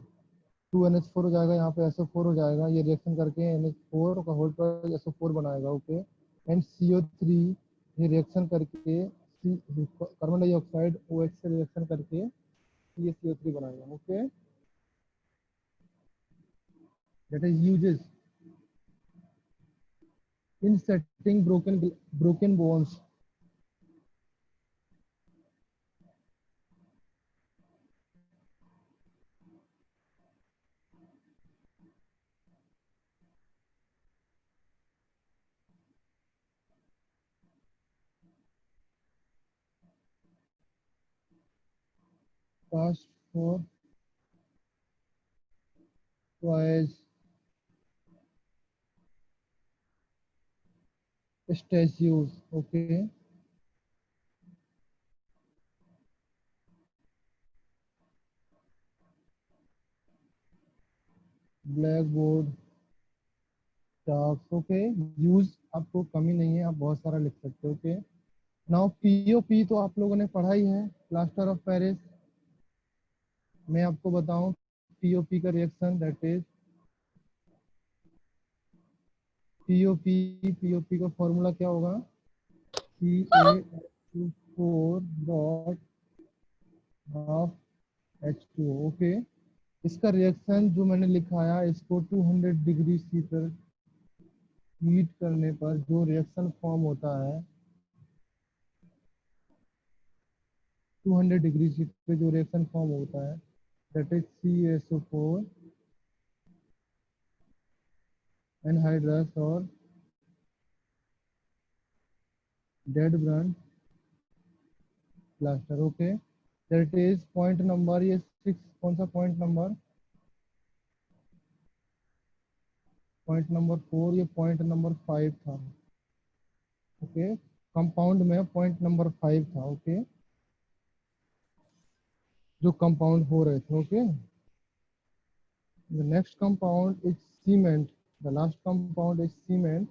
2NH4 हो जाएगा, यहाँ पे SO4 हो जाएगा. ये रिएक्शन करके NH4 का होल पर SO4 बनाएगा. ओके, एंड CO3 ये रिएक्शन करके कार्बन डाइऑक्साइड OH से रिएक्शन करके ये CO3 बनाएगा. Okay, that is uses in setting broken bonds. Fast for twice statues. Okay, blackboard talks. Okay, use आपको कमी नहीं है, आप बहुत सारा लिख सकते हो. ओके, नाउ पीओपी तो आप लोगों ने पढ़ा ही है, प्लास्टर ऑफ पेरिस. मैं आपको बताऊं पीओपी का रिएक्शन, दैट इज पीओपी का फॉर्मूला क्या होगा? CaSO4 dot half H2O, okay. इसका रिएक्शन जो मैंने लिखाया, इसको 200 डिग्री सी पर हीट करने पर जो रिएक्शन फॉर्म होता है, 200 डिग्री सी पे जो रिएक्शन फॉर्म होता है, दैट इज CaSO4 एनहाइड्रस और dead brand plaster, okay. That is point number, ये 6, कौन सा पॉइंट नंबर? पॉइंट नंबर 4, ये पॉइंट नंबर 5 था, ओके। कंपाउंड में पॉइंट नंबर 5 था, ओके, जो कंपाउंड हो रहे थे, okay. The next compound is cement, the last compound is cement.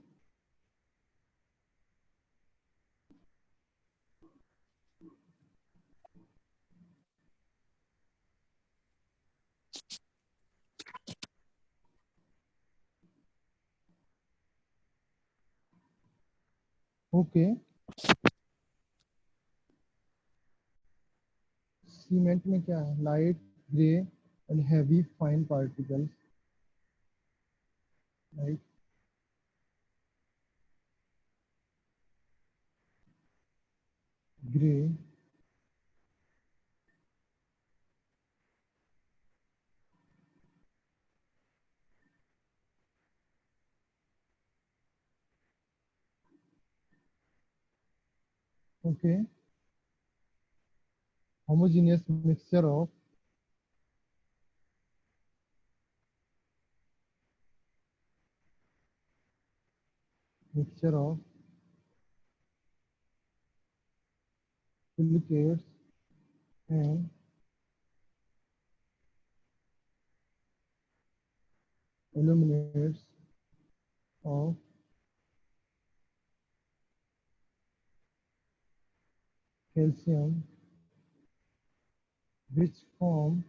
Okay, cement में क्या है? Light grey and heavy fine particles, light grey okay, homogeneous mixture of silicates and aluminates of calcium, which form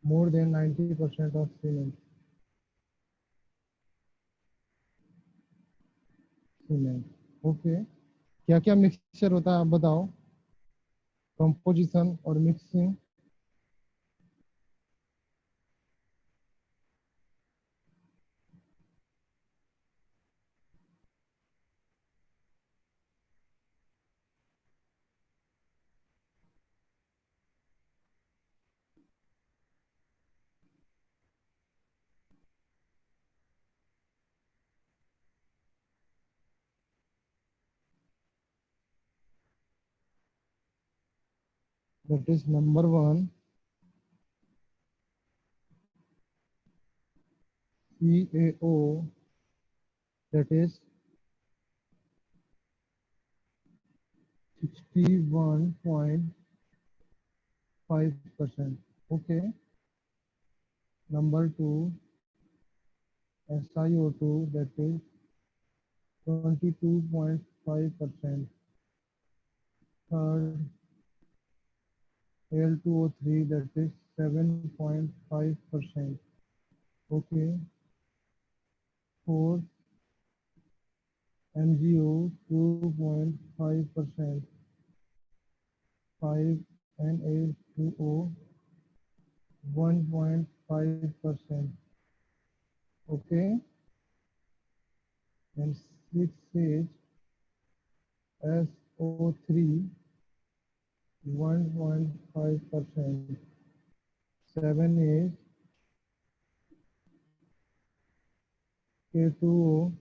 more than 90% of cement, okay. क्या क्या mixture होता है आप बताओ? Composition और mixing. That is number 1, CaO, that is 61.5%, okay. Number 2, SiO2, that is 22.5%. Third, Al2O3, that is 7.5%, okay. Fourth, MgO 2.5%, 5 Na2O 1.5%, okay, and 6 is SO3 1.5%, 7 is K2O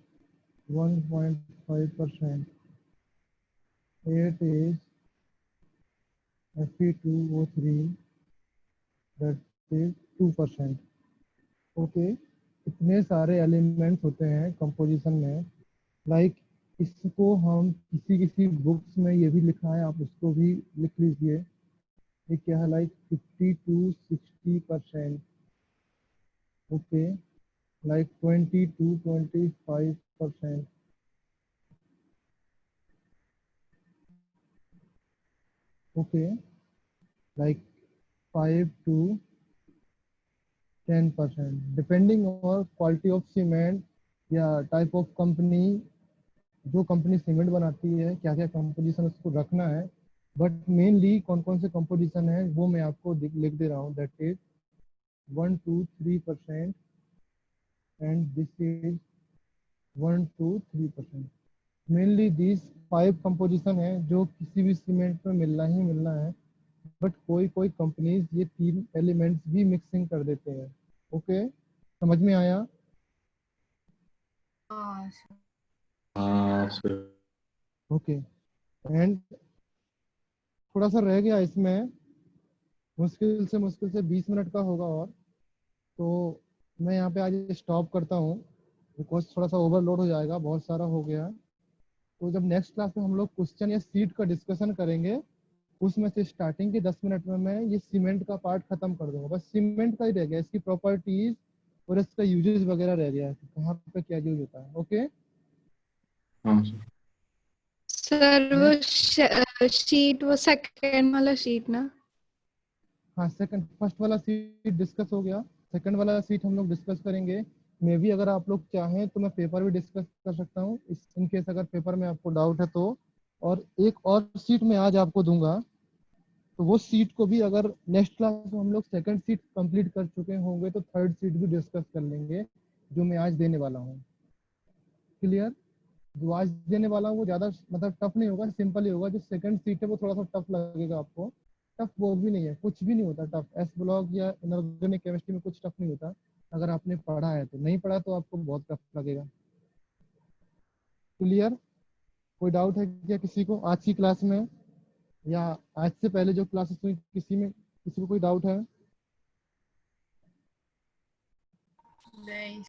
1.5%, 8 is Fe2O3, that is 2%, okay. इतने सारे elements होते हैं composition में, like इसको हम किसी किसी books में ये भी लिखा है, आप उसको भी लिख लीजिए। ये क्या है? Like 50 to 60%, okay, like 20 to 25%, okay, like 5 to 10%, depending on quality of cement या टाइप ऑफ कंपनी जो कंपनी सीमेंट बनाती है क्या क्या कंपोजिशन उसको रखना है, बट मेनली कौन कौन से कंपोजिशन है वो मैं आपको लिख दे रहा हूँ। That is 1 to 3% and this is 1 to 3%। Mainly this 5 composition है जो किसी भी सीमेंट में मिलना ही मिलना है, बट कोई कोई कंपनीज ये 3 एलिमेंट्स भी मिक्सिंग कर देते हैं। ओके, समझ में आया? हाँ हाँ सर। ओके, एंड थोड़ा सा रह गया इसमें, मुश्किल से 20 मिनट का होगा, और तो मैं यहाँ पे आज स्टॉप करता हूँ बिकॉज थोड़ा सा ओवरलोड हो जाएगा, बहुत सारा हो गया। तो जब नेक्स्ट क्लास में हम लोग क्वेश्चन या सीट का डिस्कशन करेंगे, उसमें से स्टार्टिंग के 10 मिनट में मैं ये सीमेंट का पार्ट खत्म कर दूंगा। बस सीमेंट का ही रह गया, इसकी प्रॉपर्टीज और इसका यूजेस वगैरह रह गया है, कहाँ पे क्या यूज होता है। ओके, हाँ सर। सर वो शीट, वो सेकंड वाला शीट ना? हाँ सेकंड, फर्स्ट वाला सीट डिस्कस हो गया, सेकंड वाला सीट हम लोग डिस्कस करेंगे। मे भी अगर आप लोग चाहें तो मैं पेपर भी डिस्कस कर सकता हूँ, इस इन केस अगर पेपर में आपको डाउट है तो। और एक और सीट मैं आज आपको दूंगा, तो वो सीट को भी अगर नेक्स्ट क्लास में हम लोग सेकंड सीट कंप्लीट कर चुके होंगे तो थर्ड सीट भी डिस्कस कर लेंगे, जो मैं आज देने वाला हूँ। क्लियर? जो आज देने वाला हूँ वो ज़्यादा मतलब टफ नहीं होगा, सिंपल ही होगा। जो सेकंड सीट है वो थोड़ा सा टफ लगेगा आपको। टफ वो भी नहीं है, कुछ भी नहीं होता टफ। एस ब्लॉक या इनऑर्गेनिक केमिस्ट्री में कुछ टफ नहीं होता, अगर आपने पढ़ा है तो। नहीं पढ़ा तो आपको बहुत टफ लगेगा। क्लियर? कोई डाउट है क्या किसी को आज की क्लास में, या आज से पहले जो क्लासेस हुई किसी को कोई डाउट है? नहीं